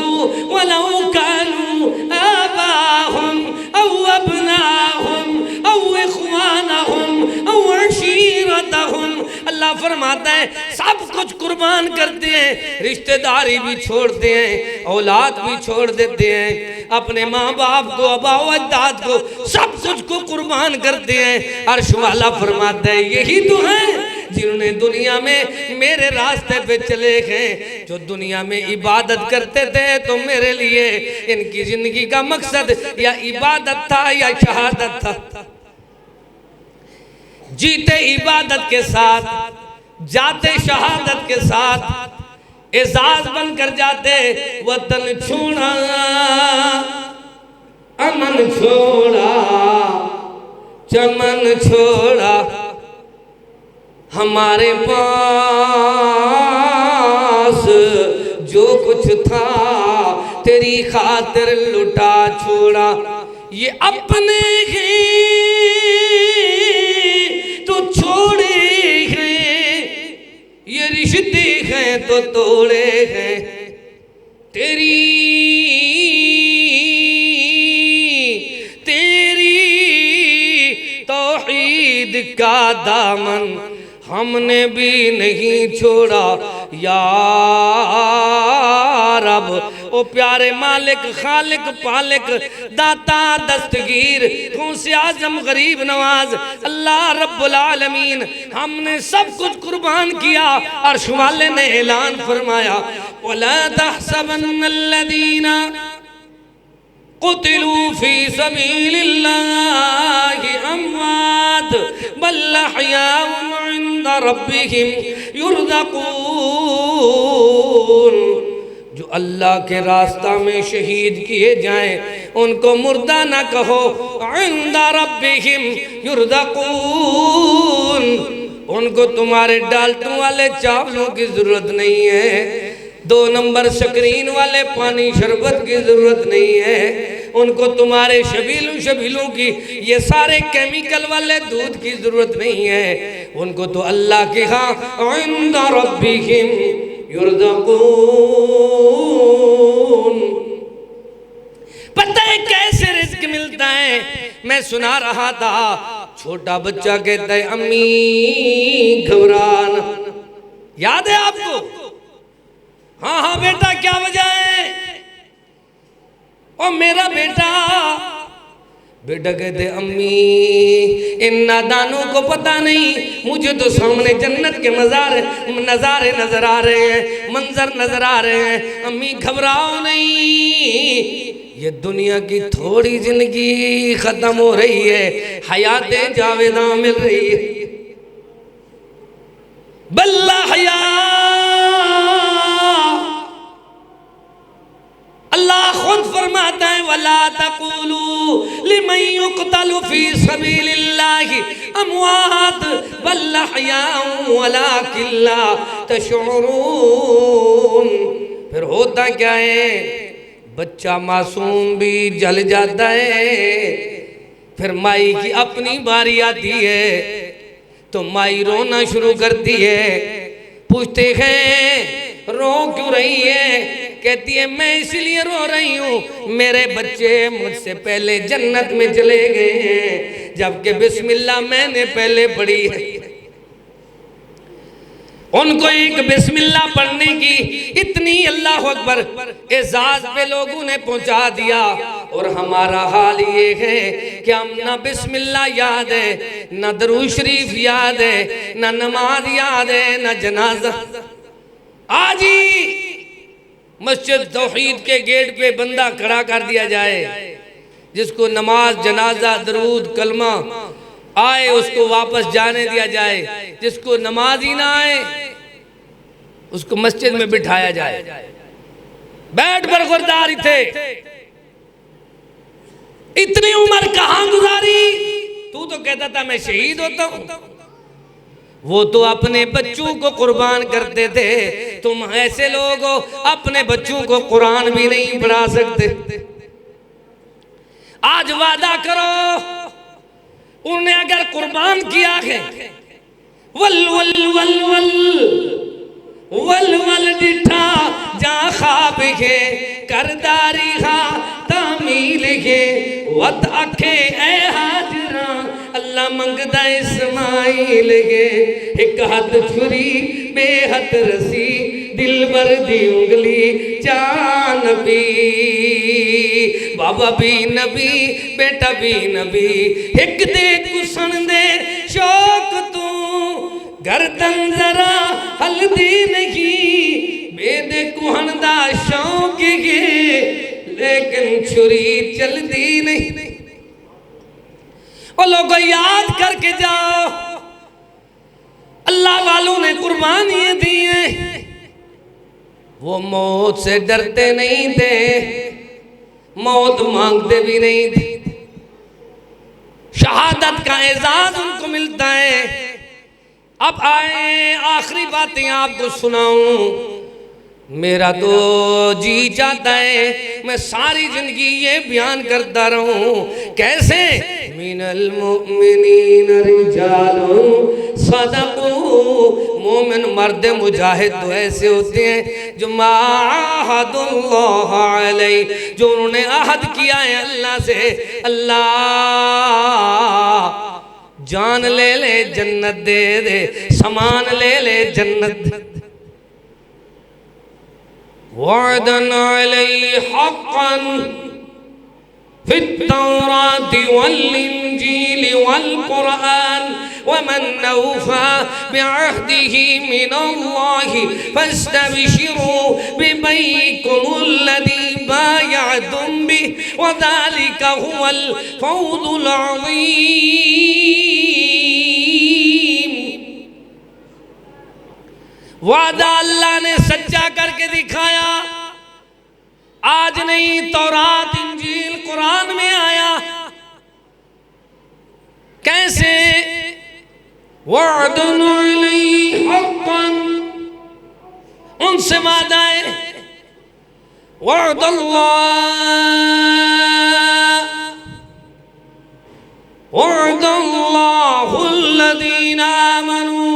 [SPEAKER 1] वलौ कानू आबाहुम औ अबनाहुम औ इख्वानहुम औ अशीरतहुम। अल्लाह फरमाता है सब कुछ कुर्बान करते हैं, रिश्तेदारी भी छोड़ते हैं, औलाद भी छोड़ देते हैं, अपने माँ बाप को, अबाओ अजदाद को, सब कुछ को कुर्बान करते हैं। अर्श वाला फरमाता है यही तो है जिन्होंने दुनिया में मेरे रास्ते पे चले गए। जो दुनिया में इबादत करते थे तो मेरे लिए इनकी जिंदगी का मकसद या इबादत था या शहादत था। जीते इबादत के साथ, जाते शहादत के साथ, एजाज बनकर जाते। वतन छोड़ा, अमन छोड़ा, चमन छोड़ा। हमारे पास जो कुछ था तेरी खातिर लुटा छोड़ा। ये अपने हैं तो छोड़े हैं, ये रिश्ते हैं तो तोड़े हैं। तेरी तौहीद का दामन हमने भी नहीं छोड़ा यार। अब ओ प्यारे मालिक, खालिक, पालिक, दाता, दस्तगीर, गौसे आजम, गरीब नवाज अल्लाह रब्बुल आलमीन, हमने सब कुछ कुर्बान किया। अर्श वाले ने ऐलान फरमाया, वला तहसबन्नल्लज़ीना कुतिलू फी सबीलिल्लाहि अम्वात बल अहयाउन इंदा रब्बिहिम युरज़क़ून। जो अल्लाह के रास्ता में शहीद किए जाएं उनको मुर्दा ना कहो, इंदा रब्बिहिम युरज़क़ून। उनको तुम्हारे डाल्टों वाले चावलों की जरूरत नहीं है, 2 नंबर स्क्रीन वाले पानी शरबत की जरूरत नहीं है। उनको तुम्हारे शबीलों की ये सारे केमिकल वाले दूध की जरूरत नहीं है। उनको तो अल्लाह के यहाँ इंदा रब्बिहिम युरज़क़ून। पता है कैसे रिज़्क़ मिलता है? मैं सुना रहा था छोटा बच्चा कहता है अम्मी घबराना। याद है आपको? हाँ हाँ बेटा क्या वजह है? और मेरा बेटा कहते अम्मी इन नादानों को पता नहीं, मुझे तो सामने जन्नत के नजारे नजर आ रहे हैं, मंजर नजर आ रहे हैं। अम्मी घबराओ नहीं, ये दुनिया की थोड़ी जिंदगी खत्म हो रही है, हयाते जावेदा मिल रही है। बल्ला हया, अल्लाह खुद फरमाता है वला तक़ूलू लिमन युक़तलु फ़ी सबीलिल्लाहि अमवात बल अहयाउ वलाकिन ला तशऊरून। फिर होता क्या है, बच्चा मासूम भी जल जाता है। फिर माई की अपनी बारी आती है तो माई रोना शुरू करती है। पूछते हैं रो क्यों रही है? कहती है मैं इसलिए रो रही हूँ, मेरे बच्चे मुझसे पहले जन्नत में चले गए हैं, जबकि बिस्मिल्लाह मैंने पहले पढ़ी है। उनको एक बिस्मिल्लाह पढ़ने की इतनी अल्लाह अकबर एजाज पे लोगों ने पहुंचा दिया। और हमारा हाल ये है कि हम ना बिस्मिल्लाह याद है, ना दरूद शरीफ याद है, ना नमाज याद है, ना जनाजा। आज ही मस्जिद तौहीद के गेट पे बंदा खड़ा कर दिया जाए, जिसको नमाज जनाजा दरूद कलमा आए उसको वापस जाने दिया जाए, जिसको नमाज ही ना आए उसको मस्जिद में बिठाया जाए। बैठ बरखुरदार थे, इतनी उम्र कहां गुजारी? तू तो कहता था मैं शहीद होता हूं। वो तो अपने बच्चों को कुर्बान करते थे, तुम ऐसे लोग हो अपने बच्चों को कुरान भी नहीं पढ़ा सकते। आज वादा करो, उन्हें अगर कुर्बान किया है, वल वल वल वल वल वल डिठा जा खाब है करदारी हा तामील है वत अखे ए हाजरा अल्लाह मंगदा इस्माइल गे। एक हाथ छुरी बेहद रसी दिल भर दी उंगली जान भी, बाबा भी नबी बेटा भी नबी। एक दे कुसन दे शौक तू गर्दन जरा हल्दी नहीं, बेदे कुहन दा शौक गे लेकिन छुरी चलदी नहीं। और लोगों याद करके जाओ, अल्लाह वालों ने कुर्बानियां दी हैं, वो मौत से डरते नहीं थे, मौत मांगते भी नहीं थे। शहादत का एजाज उनको मिलता है। अब आए आखिरी बातें आपको सुनाऊं। मेरा तो जी चाहता है मैं सारी जिंदगी ये बयान करता रहूं, कैसे मिनल मुमिनीन रिजालुन सदकू। मोमिन मर्द मुजाहिद तो ऐसे होते हैं जो माहदुल्लाह अलैहि, जो उन्होंने अहद किया है अल्लाह से, अल्लाह जान ले ले जन्नत दे दे, समान ले ले जन्नत। वअदन अलैहि हक़्क़न फित्तौराति वल इंजील वल कुरआन वमन औफ़ा बिअहदिही मिनल्लाहि फस्तबशिरू बिबैइकुमुल्लज़ी बायअतुम बिहि वज़ालिका हुवल फ़ौज़ुल अज़ीम। वादा अल्लाह ने सच्चा करके दिखाया। आज नहीं, तौरात इंजील कुरान में आया। कैसे? वअदन अलैहि हक़्क़न, उनसे वादा है। वअदल्लाहुल्लज़ीना आमनू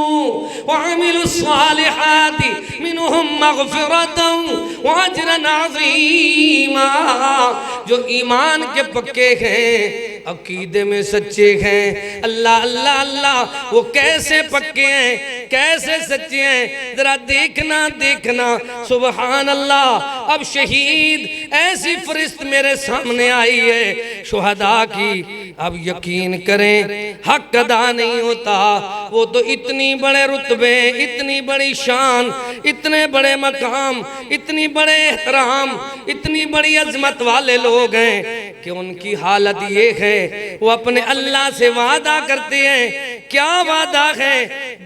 [SPEAKER 1] वअमिलुस्सालिहाति मिनहुम मग़फ़िरतन वअज्रन अज़ीमा। जो ईमान के पक्के हैं अकीदे में सच्चे हैं। अल्लाह अल्लाह अल्लाह, वो कैसे पक्के हैं, कैसे सच्चे हैं, जरा देखना देखना। सुभान अल्लाह। अब शहीद ऐसी फरिश्त मेरे सामने आई है शुहदा की। अब यकीन करें हक अदा नहीं होता। वो तो इतनी बड़े रुतबे, इतनी बड़ी शान, इतने बड़े मकाम, इतनी बड़े एहतराम, इतनी बड़ी अजमत वाले लोग हैं कि उनकी हालत ये है, वो अपने अल्लाह से वादा करते हैं। क्या वादा है?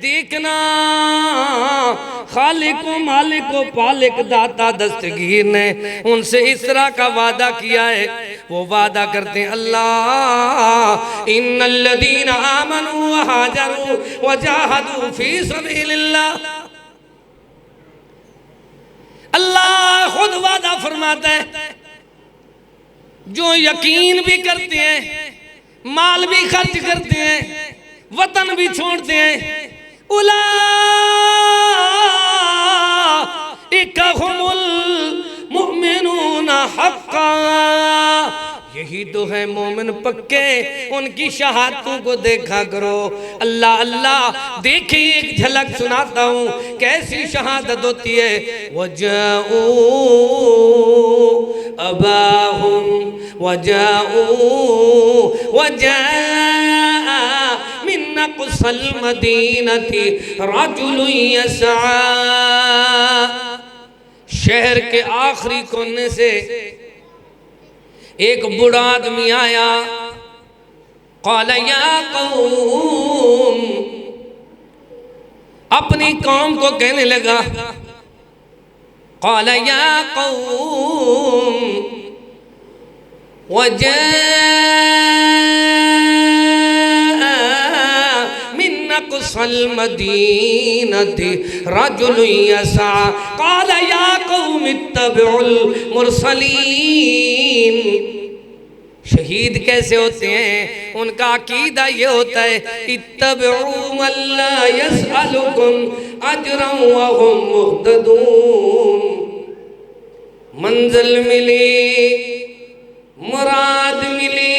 [SPEAKER 1] देखना, खालिक मालिक पालिक दाता दस्तगीर ने उनसे इस तरह का वादा किया है। वो वादा करते हैं, अल्लाह इन्नल्लज़ीना आमनू व हाजरू व जाहदू फी सबीलिल्लाह। अल्लाह खुद वादा फरमाता है, जो यकीन भी करते हैं, माल भी खर्च करते हैं, वतन भी छोड़ते हैं, उलाइका हुमुल मुमिनूना हक्का। यही तो है मोमिन पक्के। उनकी शहादतों को देखा करो। अल्लाह अल्लाह, देखिए एक झलक सुनाता हूँ कैसी शहादत होती है। वजाऊ अबाहुम वजाऊ वजा मिन नक़्सल मदीनति रजुलुन यसआ। शहर के आखिरी कोने से एक बूढ़ा आदमी आया। क़ाल या कौम, अपनी कौम को कहने लगा। क़ाल या कौम मिन नक़्सल मदीनति रजुलुन यसआ। क़ाल या कौम इत्तबिउल मुरसलीन। शहीद कैसे होते हैं? उनका अकीदा ये होता है, इत्तबिउ मन ला यसअलुकुम अजरन व हुम मुहतदून। मंजिल मिली, मुराद मिली,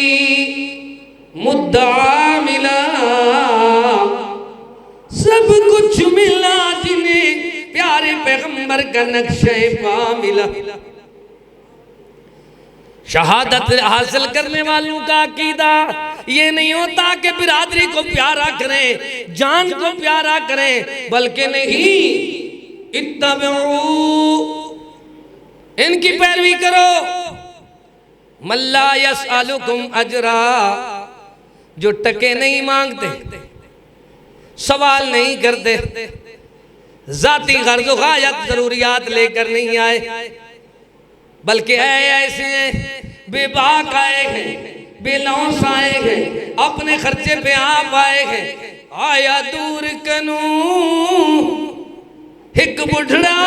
[SPEAKER 1] मुद्दा मिला, सब कुछ मिला जिन्हें प्यारे पैगंबर का नक्शे पा मिला। शहादत हासिल करने वालों का अकीदा ये नहीं होता कि बिरादरी को प्यारा करें, जान को प्यारा करें, बल्कि नहीं, इत्तबिउ, इनकी पैरवी करो। मल्ला यसअलुकुम अजरा, जो टके नहीं मांगते, सवाल नहीं करते, जाती गर्ज़ गायत जरूरियात लेकर नहीं आए, बल्कि ऐसे हैं बेबाक आए हैं, बेलौस आए हैं, अपने खर्चे पे आप आए हैं। आया दूर कनू हिक बुढ़ड़ा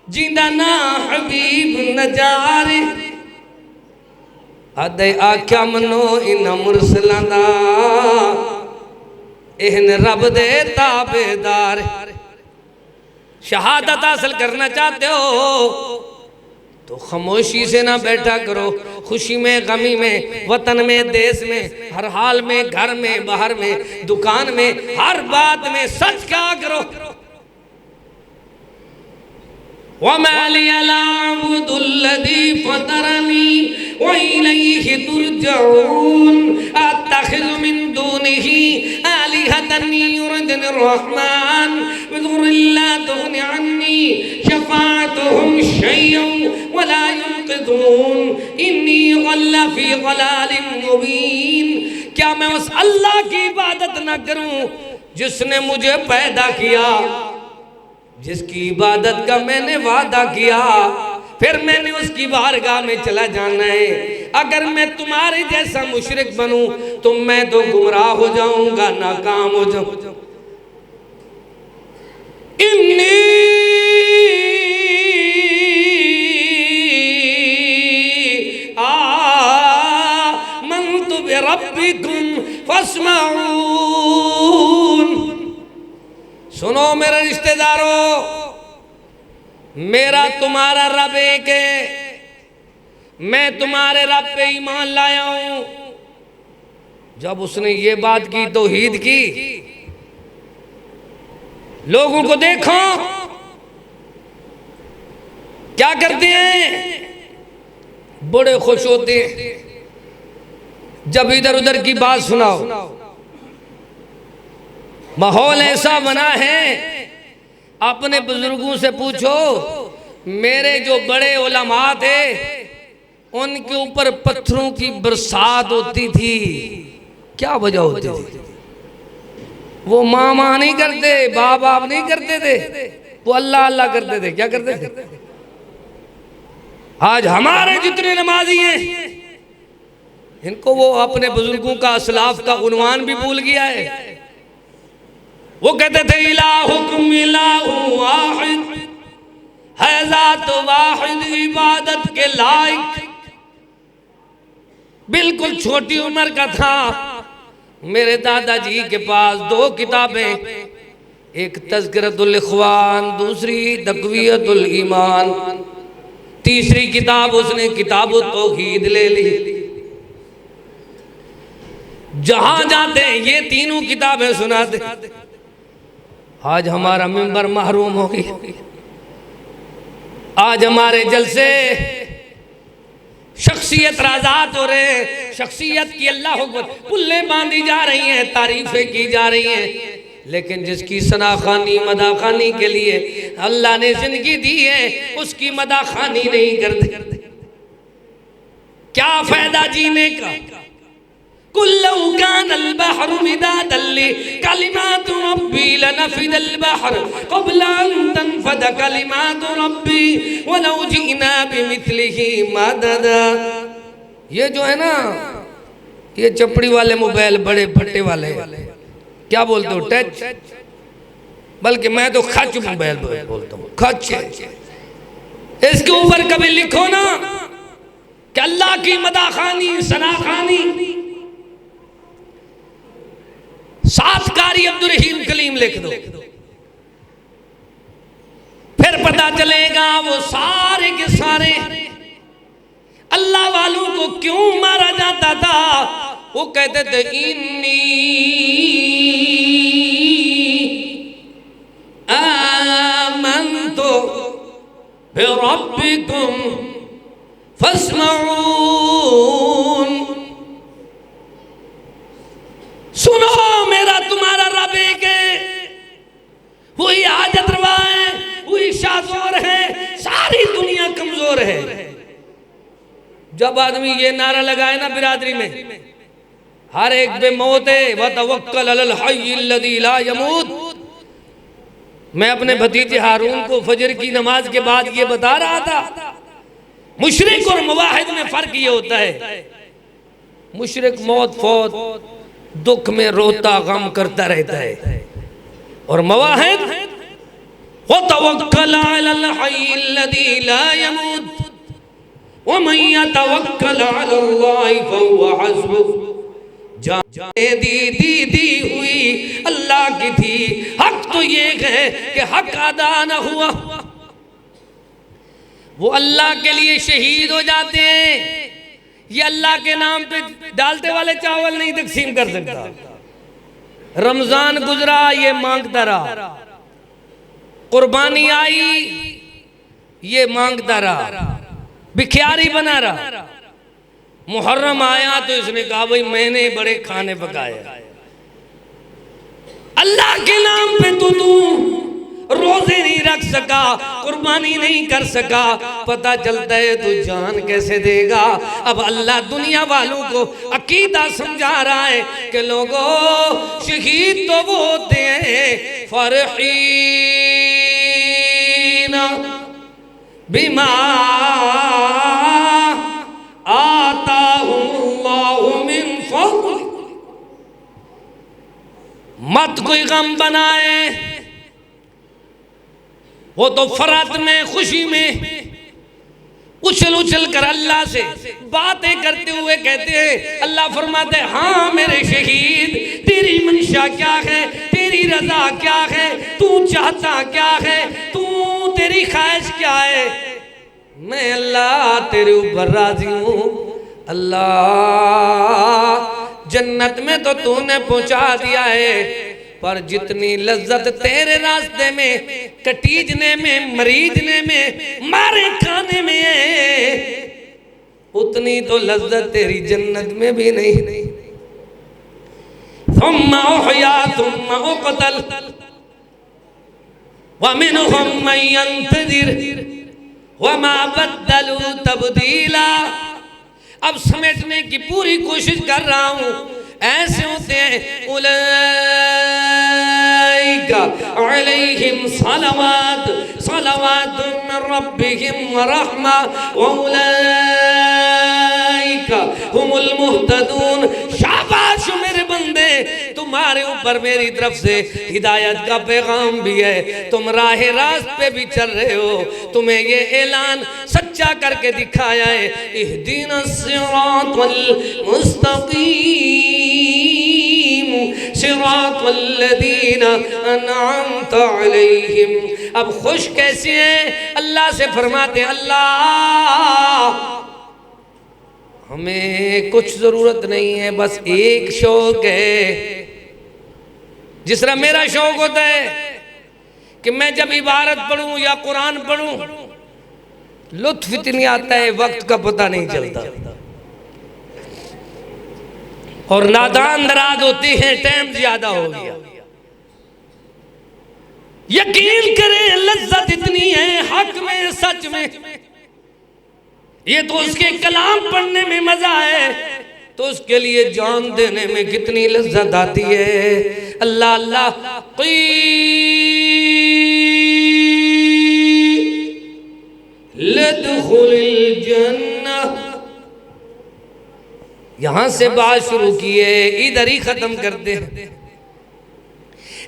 [SPEAKER 1] जिंदा ना हबीब नजारे। अदे आख्या मनो इन मुरसलां दा, इहन रब दे ताबेदार। शहादत हासिल करना चाहते हो तो खामोशी से ना बैठा करो। खुशी में, गमी में, वतन में, देश में, हर हाल में, घर में, बाहर में, दुकान में, हर बात में सच कहा करो। वमा लिया ला अअबुदुल्लज़ी फतरनी व इलैहि तुरजऊन अत्तखिज़ु मिन दूनिही आलिहतन युरिदुर रहमान बिदुर्रिल्ला तुग़नि अन्नी शफ़ाअतुहुम शैअन वला युनक़िज़ून इन्नी ग़ल्ला फ़ी ग़लालिन मुबीन। क्या मैं उस अल्लाह की इबादत न करूं जिसने मुझे पैदा किया, जिसकी इबादत का मैंने वादा किया, फिर मैंने उसकी बारगाह में चला जाना है। अगर मैं तुम्हारे जैसा मुशरिक बनूं तो मैं तो गुमराह हो जाऊंगा, नाकाम हो जाऊंगा। इन्नी आमन्तु बिरब्बिकुम फस्मऊन। सुनो मेरे रिश्तेदारों, मेरा तुम्हारा रब एक है, मैं तुम्हारे रब पे ईमान लाया हूं। जब उसने ये बात की तौहीद की, लोगों को देखो क्या करते हैं, बड़े खुश होते हैं जब इधर उधर की बात सुनाओ। माहौल ऐसा बना है, अपने बुजुर्गों से पूछो, मेरे जो बड़े उलमा थे उनके ऊपर पत्थरों की बरसात होती थी। क्या वजह होती थी? वो माँ नहीं करते, बाप नहीं करते थे, वो अल्लाह अल्लाह करते थे। क्या करते थे? आज हमारे जितने नमाजी हैं, इनको वो अपने बुजुर्गों का असलाफ का उन्वान भी भूल गया है। वो कहते थे इलाहुकुम इलाहु वाहिद, है ज़ात वाहिद इबादत के लायक। बिल्कुल छोटी उम्र का था, मेरे दादाजी के पास 2 किताबें, एक तज़किरतुल इख़वान, दूसरी तक़वियतुल ईमान, तीसरी किताब उसने किताबुत तौहीद ले ली। जहां जाते ये तीनों किताबें सुनाते। आज हमारा मिंबर महरूम हो गई, आज हमारे जलसे शख्सियत राजात हो रहे हैं, शख्सियत की अल्लाह हुक्म पुल्ले बांधी जा रही हैं, तारीफें की जा रही हैं, लेकिन जिसकी सनाखानी मदाखानी के लिए अल्लाह ने जिंदगी दी है उसकी मदाखानी नहीं करते। क्या फायदा जीने का? कुल्लू कानल बहरु मिदादन ली कलिमातु रब्बी लनफिदल बहर क़ब्ला अन तनफद कलिमातु रब्बी वलौ जिना बिमिथलिही मददा। ये जो है ना, ये चपड़ी वाले मोबाइल, बड़े फट्टे वाले, क्या बोलते हो, टच, बल्कि मैं तो खच मोबाइल बोलता हूँ, खच। इसके ऊपर कभी लिखो ना कि अल्लाह की मदाखानी सनाखानी, साथ कारी अब्दुल रहीम कलीम लिख दो, फिर पता चलेगा वो सारे के सारे अल्लाह वालों को क्यों मारा जाता था। वो कहते थे इन्नी आमन्तु बिरब्बिकुम फस्मऊन, सुनो मेरा तुम्हारा रब एक है, वही हाजत रवा है, वही शाज़ोर है, सारी दुनिया कमजोर है। जब आदमी ये नारा लगाए ना बिरादरी में, हर एक पे मौत है, व तवक्कल अलल हय्यिल लज़ी ला यमूत। मैं अपने भतीजे हारून को फजर की नमाज के बाद ये बता रहा था, मुशरिक और मुवाहिद में फर्क ये होता है, मुशरिक मौत फौत दुख में रोता गम करता रहता है, और मुवाहिद व तवक्कल अलल हय्यिल लज़ी ला यमूत व मन यतवक्कल अलल्लाहि फहुव हस्बुह। दी हुई अल्लाह की थी, हक तो ये है कि हक अदा न हुआ। वो अल्लाह के लिए शहीद हो जाते हैं, ये अल्लाह के नाम पे डालते वाले चावल नहीं तकसीम कर सकता। रमजान गुजरा, ये मांगता रहा, कुर्बानी आई, ये मांगता रहा, भिखारी बना रहा। मुहर्रम आया तो इसने कहा भाई मैंने बड़े खाने पकाए, अल्लाह के नाम पे तो तू रोजे नहीं रख सका, कुर्बानी नहीं कर सका, पता चलता है तू जान कैसे देगा। अब अल्लाह दुनिया वालों को अकीदा समझा रहा है कि लोगों शहीद तो वो होते हैं फरहीना बिमा आताहुमुल्लाहु मिन फज़ल। मत कोई गम बनाए, वो तो फरात में खुशी में उछल उछल कर अल्लाह से बातें करते हुए कहते हैं, अल्लाह फरमाते हैं हाँ मेरे शहीद, तेरी मंशा क्या है, तेरी रजा क्या है, तू चाहता क्या है, तू तेरी ख्वाहिश क्या है। मैं अल्लाह तेरे ऊपर राजी हूँ। अल्लाह जन्नत में तो तूने पहुंचा दिया है, पर जितनी लज्जत तेरे रास्ते में कटीजने में, मरीजने में, मारे खाने में है, उतनी तो लज्जत तेरी जन्नत में भी नहीं। थुम्मा उहया थुम्मा उक़तल व मिनहुम मन यंतज़िर व मा बद्दलू तब्दीला। अब समेटने की पूरी कोशिश कर रहा हूं। ऐसे होते हैं उलाइका अलैहिम सलावात सलावातुम मिन रब्बिहिम व रहमा व उलाइका हुमुल मुहतदून। शाबाश मेरे बंदे, तुम्हारे ऊपर मेरी तरफ से हिदायत का पैगाम भी है, तुम राह रास्त पे भी चल रहे हो। तुम्हें ये ऐलान सच्चा करके दिखाया है, इहदिनस सिरातल मुस्तकीम सिरातल लदीना अनअमत अलैहिम। अब खुश कैसे हैं? अल्लाह से फरमाते हैं, अल्लाह हमें कुछ जरूरत नहीं है, बस एक शौक है, जिस तरह मेरा शौक होता है कि मैं जब इबारत पढ़ूं या कुरान पढ़ूं, लुत्फ इतनी आता है, वक्त का पता नहीं चलता। और नादान दराज होती है, टाइम ज्यादा हो गया। यकीन करें लज्जत इतनी है हक में, सच में। ये तो उसके कलाम पढ़ने में मजा है, तो उसके लिए जान देने में कितनी लज्जत आती है। अल्लाह अल्लाह लदखुलिल जन्नह, यहां से बात शुरू की है, इधर ही खत्म करते हैं।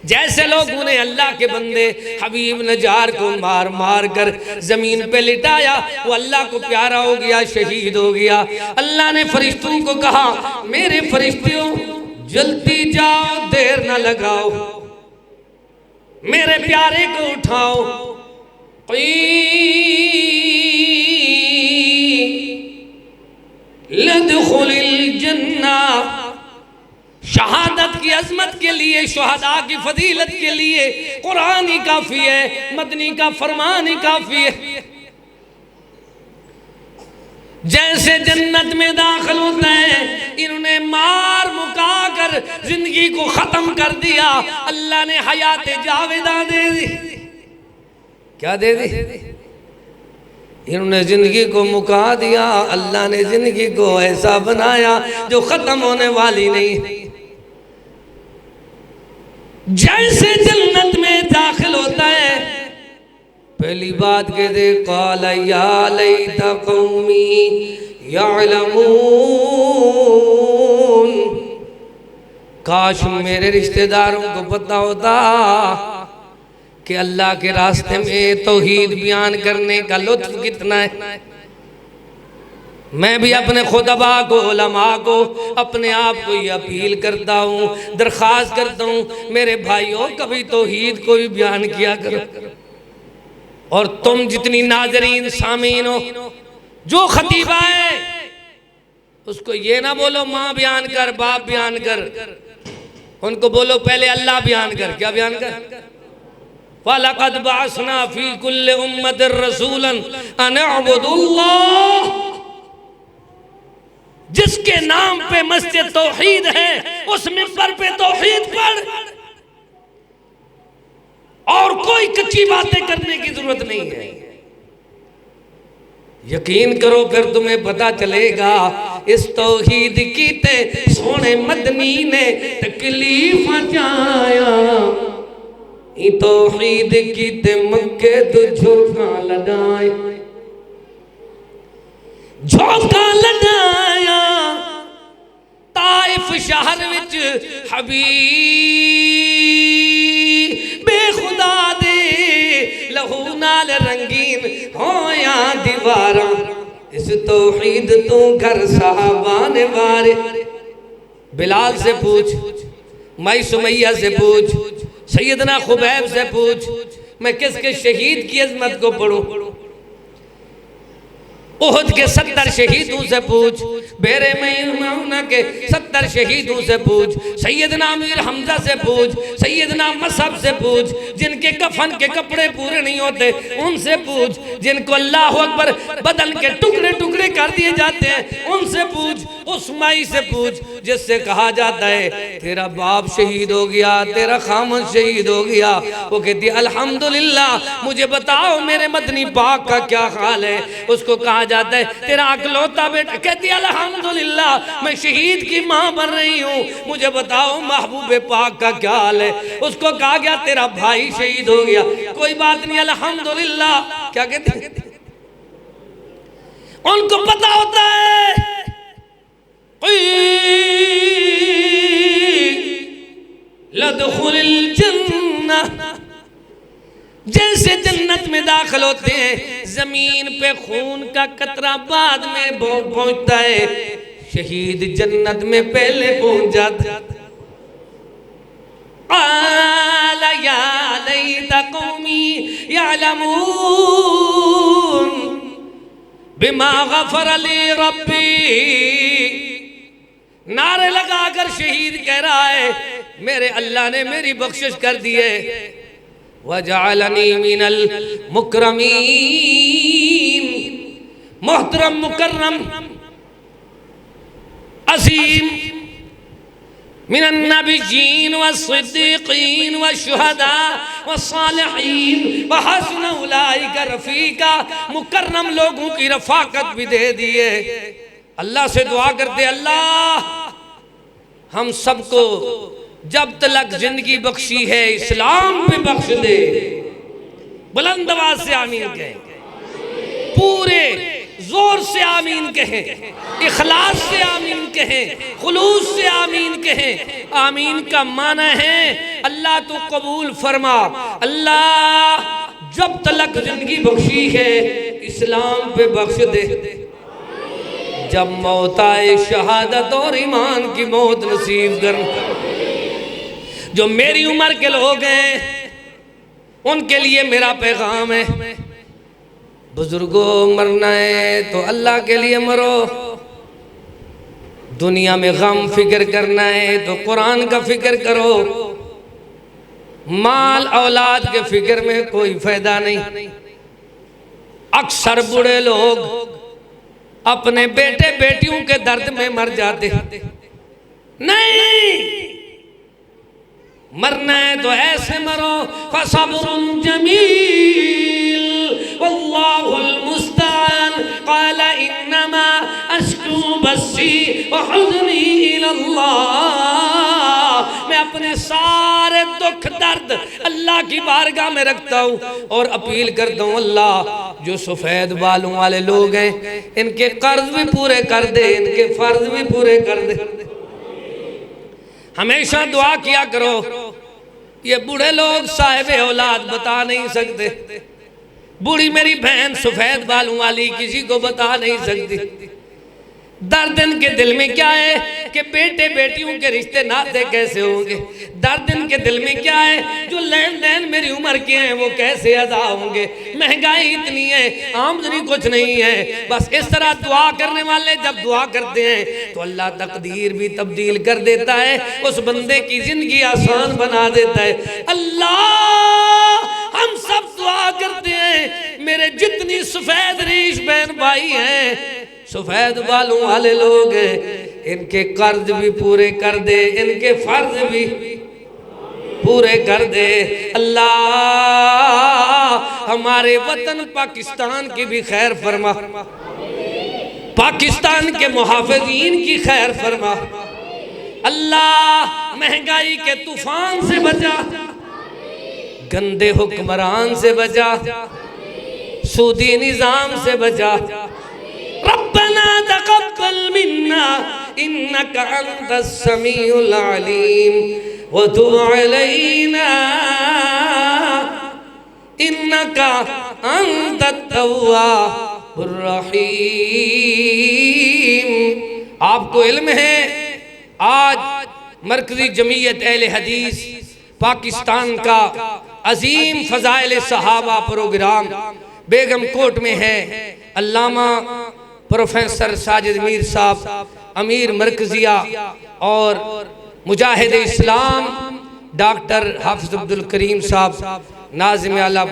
[SPEAKER 1] जैसे लोग उन्हें अल्लाह के बंदे हबीब नजार को मार मार कर जमीन पे लिटाया, वो अल्लाह को प्यारा हो गया, शहीद हो गया। अल्लाह ने फरिश्तों को कहा, मेरे फरिश्तों जल्दी जाओ, देर ना लगाओ, मेरे प्यारे को उठाओ। लदखुलिल जन्नह, शहादत की अजमत के लिए, शुहदा की फजीलत के लिए कुरान ही काफी है, मदनी का फरमान ही काफी है। जैसे जन्नत में दाखिल होता है, इन्होंने मार मुका कर जिंदगी को खत्म कर दिया। अल्लाह ने हयात जावेदा दे दी। क्या दे दी? इन्होंने जिंदगी को मुका दिया। अल्लाह ने जिंदगी को ऐसा बनाया जो खत्म होने वाली नहीं। जैसे जन्नत में दाखिल होता है, पहली बात कह दे, क़ाल या लैता क़ौमी यअलमून, काश मेरे रिश्तेदारों को पता होता कि अल्लाह के रास्ते में तौहीद बयान करने का लुत्फ कितना है। मैं भी अपने खुतबा को, उलमा को, अपने आप को ये अपील करता हूँ, दरख्वास्त करता हूँ, मेरे भाइयों कभी तौहीद को भी बयान किया करो। और तुम जितनी नाजरीन सामीन हो, जो खतीबा है उसको ये ना बोलो माँ बयान कर, बाप बयान कर, उनको बोलो पहले अल्लाह बयान कर। क्या बयान कर? वलक़द बअसना फी कुल्लि उम्मतिर रसूलन अन अअबुदुल्लाह। जिसके नाम पे मस्जिद तौहीद है, उस मिंबर पे तौहीद पढ़, और कोई कच्ची बातें करने की जरूरत नहीं है। यकीन करो, फिर तुम्हें पता चलेगा इस तौहीद की ते सोने मदनी ने तकलीफ जाया। तौहीद की ते मक्के तो झोंका लड़ाए, झोंका लड़ाया ताइफ शहर विच हबीब बेखुदा दे लहू नाल रंगीन होया दीवारा। इस तौहीद तू घर साहबा ने वारे। बिलाल से पूछ, माई सुमैया से पूछ, सैयदना खुबैब से पूछ, मैं किसके शहीद की अजमत को पढ़ूं। उहद के 70 शहीदों से पूछ, बेरे मैमूना के 70 शहीदों से पूछ, सैयदना अमीर हमजा से पूछ, सैयदना मसअब से पूछ, जिनके कफन के कपड़े पूरे नहीं होते उनसे पूछ, जिनको अल्लाह अकबर बदन के टुकड़े टुकड़े कर दिए जाते हैं उनसे पूछ, उस माई से पूछ जिससे कहा जाता है तेरा बाप शहीद हो गया, तेरा खामन शहीद हो गया, वो कहती है अल्हम्दुलिल्लाह मुझे बताओ मेरे मदनी पाक का क्या हाल है। उसको कहा जाता है तेरा अकलौता बेटा, कहती है अल्हम्दुलिल्लाह मैं शहीद की माँ बन रही हूँ, मुझे बताओ महबूब पाक का क्या हाल है। उसको कहा गया तेरा भाई शहीद हो गया, कोई बात नहीं अल्हम्दुलिल्लाह। क्या कहते हैं, उनको पता होता है लदखुलिल जन्नह, जैसे जन्नत में दाखिल होते हैं जमीन पे खून का कतरा बाद में पहुंचता है, शहीद जन्नत में पहले पहुंच जाता। आला या लैता कौमी यअलमून बिमा गफर ली रब्बी, नारे लगाकर शहीद कह रहा है मेरे अल्लाह ने मेरी बख्शिश कर दी है, वजअलनी मिनल मुकरमीन, मोहतरम मुकर्रम अजीम, मिनन नबिय्यीन वस्सिद्दीकीन वशुहदा वस्सालिहीन वहस्न उलाइका रफीका, मुकर्रम लोगों की रफाकत भी दे दिए। अल्लाह से दुआ करते अल्लाह हम सबको जब तक जिंदगी बख्शी है इस्लाम पे बख्श दे। बुलंद आवाज से आमीन कहें, पूरे जोर से आमीन कहें, इखलास से आमीन कहें, खुलूस से आमीन कहें। आमीन का माना है अल्लाह तू कबूल फरमा, अल्लाह जब तक जिंदगी बख्शी है इस्लाम पे बख्श दे, जब मौत आए शहादत और ईमान की मौत नसीब कर। जो मेरी उम्र के लोग हैं उनके लिए मेरा पैगाम है, बुजुर्गों मरना है तो अल्लाह के लिए मरो, दुनिया में गम फिक्र करना है तो कुरान का फिक्र करो, माल औलाद के फिक्र में कोई फायदा नहीं। अक्सर बुढ़े लोग अपने बेटे बेटियों के दर्द में मर जाते, नहीं मरना है तो ऐसे मरो, फसब्रुन जमील वल्लाहुल मुस्तआन, क़ाला इन्नमा अश्कू बस्सी व हुज़्नी इलल्लाह, मैं अपने सारे दुख दर्द अल्लाह की बारगाह में रखता हूँ और अपील करता हूँ अल्लाह जो सफ़ेद बालों वाले लोग हैं इनके कर्ज भी पूरे कर दे, इनके फर्ज भी पूरे कर दे। हमेशा दुआ किया करो, ये बूढ़े लोग साहिब औलाद बता नहीं सकते, बूढ़ी मेरी बहन सफेद बालों वाली किसी को बता नहीं सकती। दर्द इनके दिल में क्या है कि बेटे बेटियों के रिश्ते नाते कैसे होंगे, दर्द इनके दिल में क्या है जो लेन देन मेरी उम्र के हैं वो कैसे अदा होंगे, महंगाई इतनी है आमदनी कुछ नहीं है। बस इस तरह दुआ करने वाले जब दुआ करते हैं तो अल्लाह तकदीर भी तब्दील कर देता है, उस बंदे की जिंदगी आसान बना देता है। अल्लाह हम सब दुआ करते हैं मेरे जितनी सफेद रीश बहन भाई हैं, सफेद बालों वाले लोग हैं, इनके कर्ज भी पूरे कर दे, इनके फर्ज भी पूरे कर दे। अल्लाह हमारे वतन पाकिस्तान की भी खैर फरमा, पाकिस्तान के मुहाफिजीन की खैर फरमा। अल्लाह महंगाई के तूफान से बचा, गंदे हुक्मरान से बचा, सूदी निजाम से बचा। रब्बना तक़ब्बल मिन्ना इन्नका अंतस समीउल अलीम व तुब अलैना इन्नका अंतत तव्वाबुर रहीम। आपको इल्म है आज मरकजी जमीयत अहले हदीस पाकिस्तान का अजीम फजाइल सहाबा प्रोग्राम बेगम कोट में है अल्लामा प्रोफेसर साजिद मीर साहब, अमीर मरकजिया और मुजाहिद इस्लाम डॉक्टर हाफिज अब्दुल करीम साहब, नाज़िम आला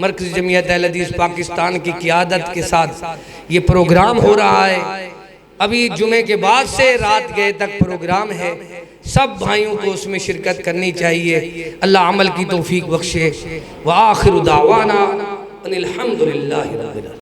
[SPEAKER 1] मरकज़ी जमीयत अहले हदीस पाकिस्तान की क़ियादत के साथ ये प्रोग्राम हो रहा है। अभी जुमे के बाद से रात गए तक प्रोग्राम है, सब भाइयों को उसमें शिरकत करनी चाहिए। अल्लाह अमल की तौफीक बख्शे। व आखिरु दावाना अनिल हम्दुलिल्लाहि रब्बिल आलमीन।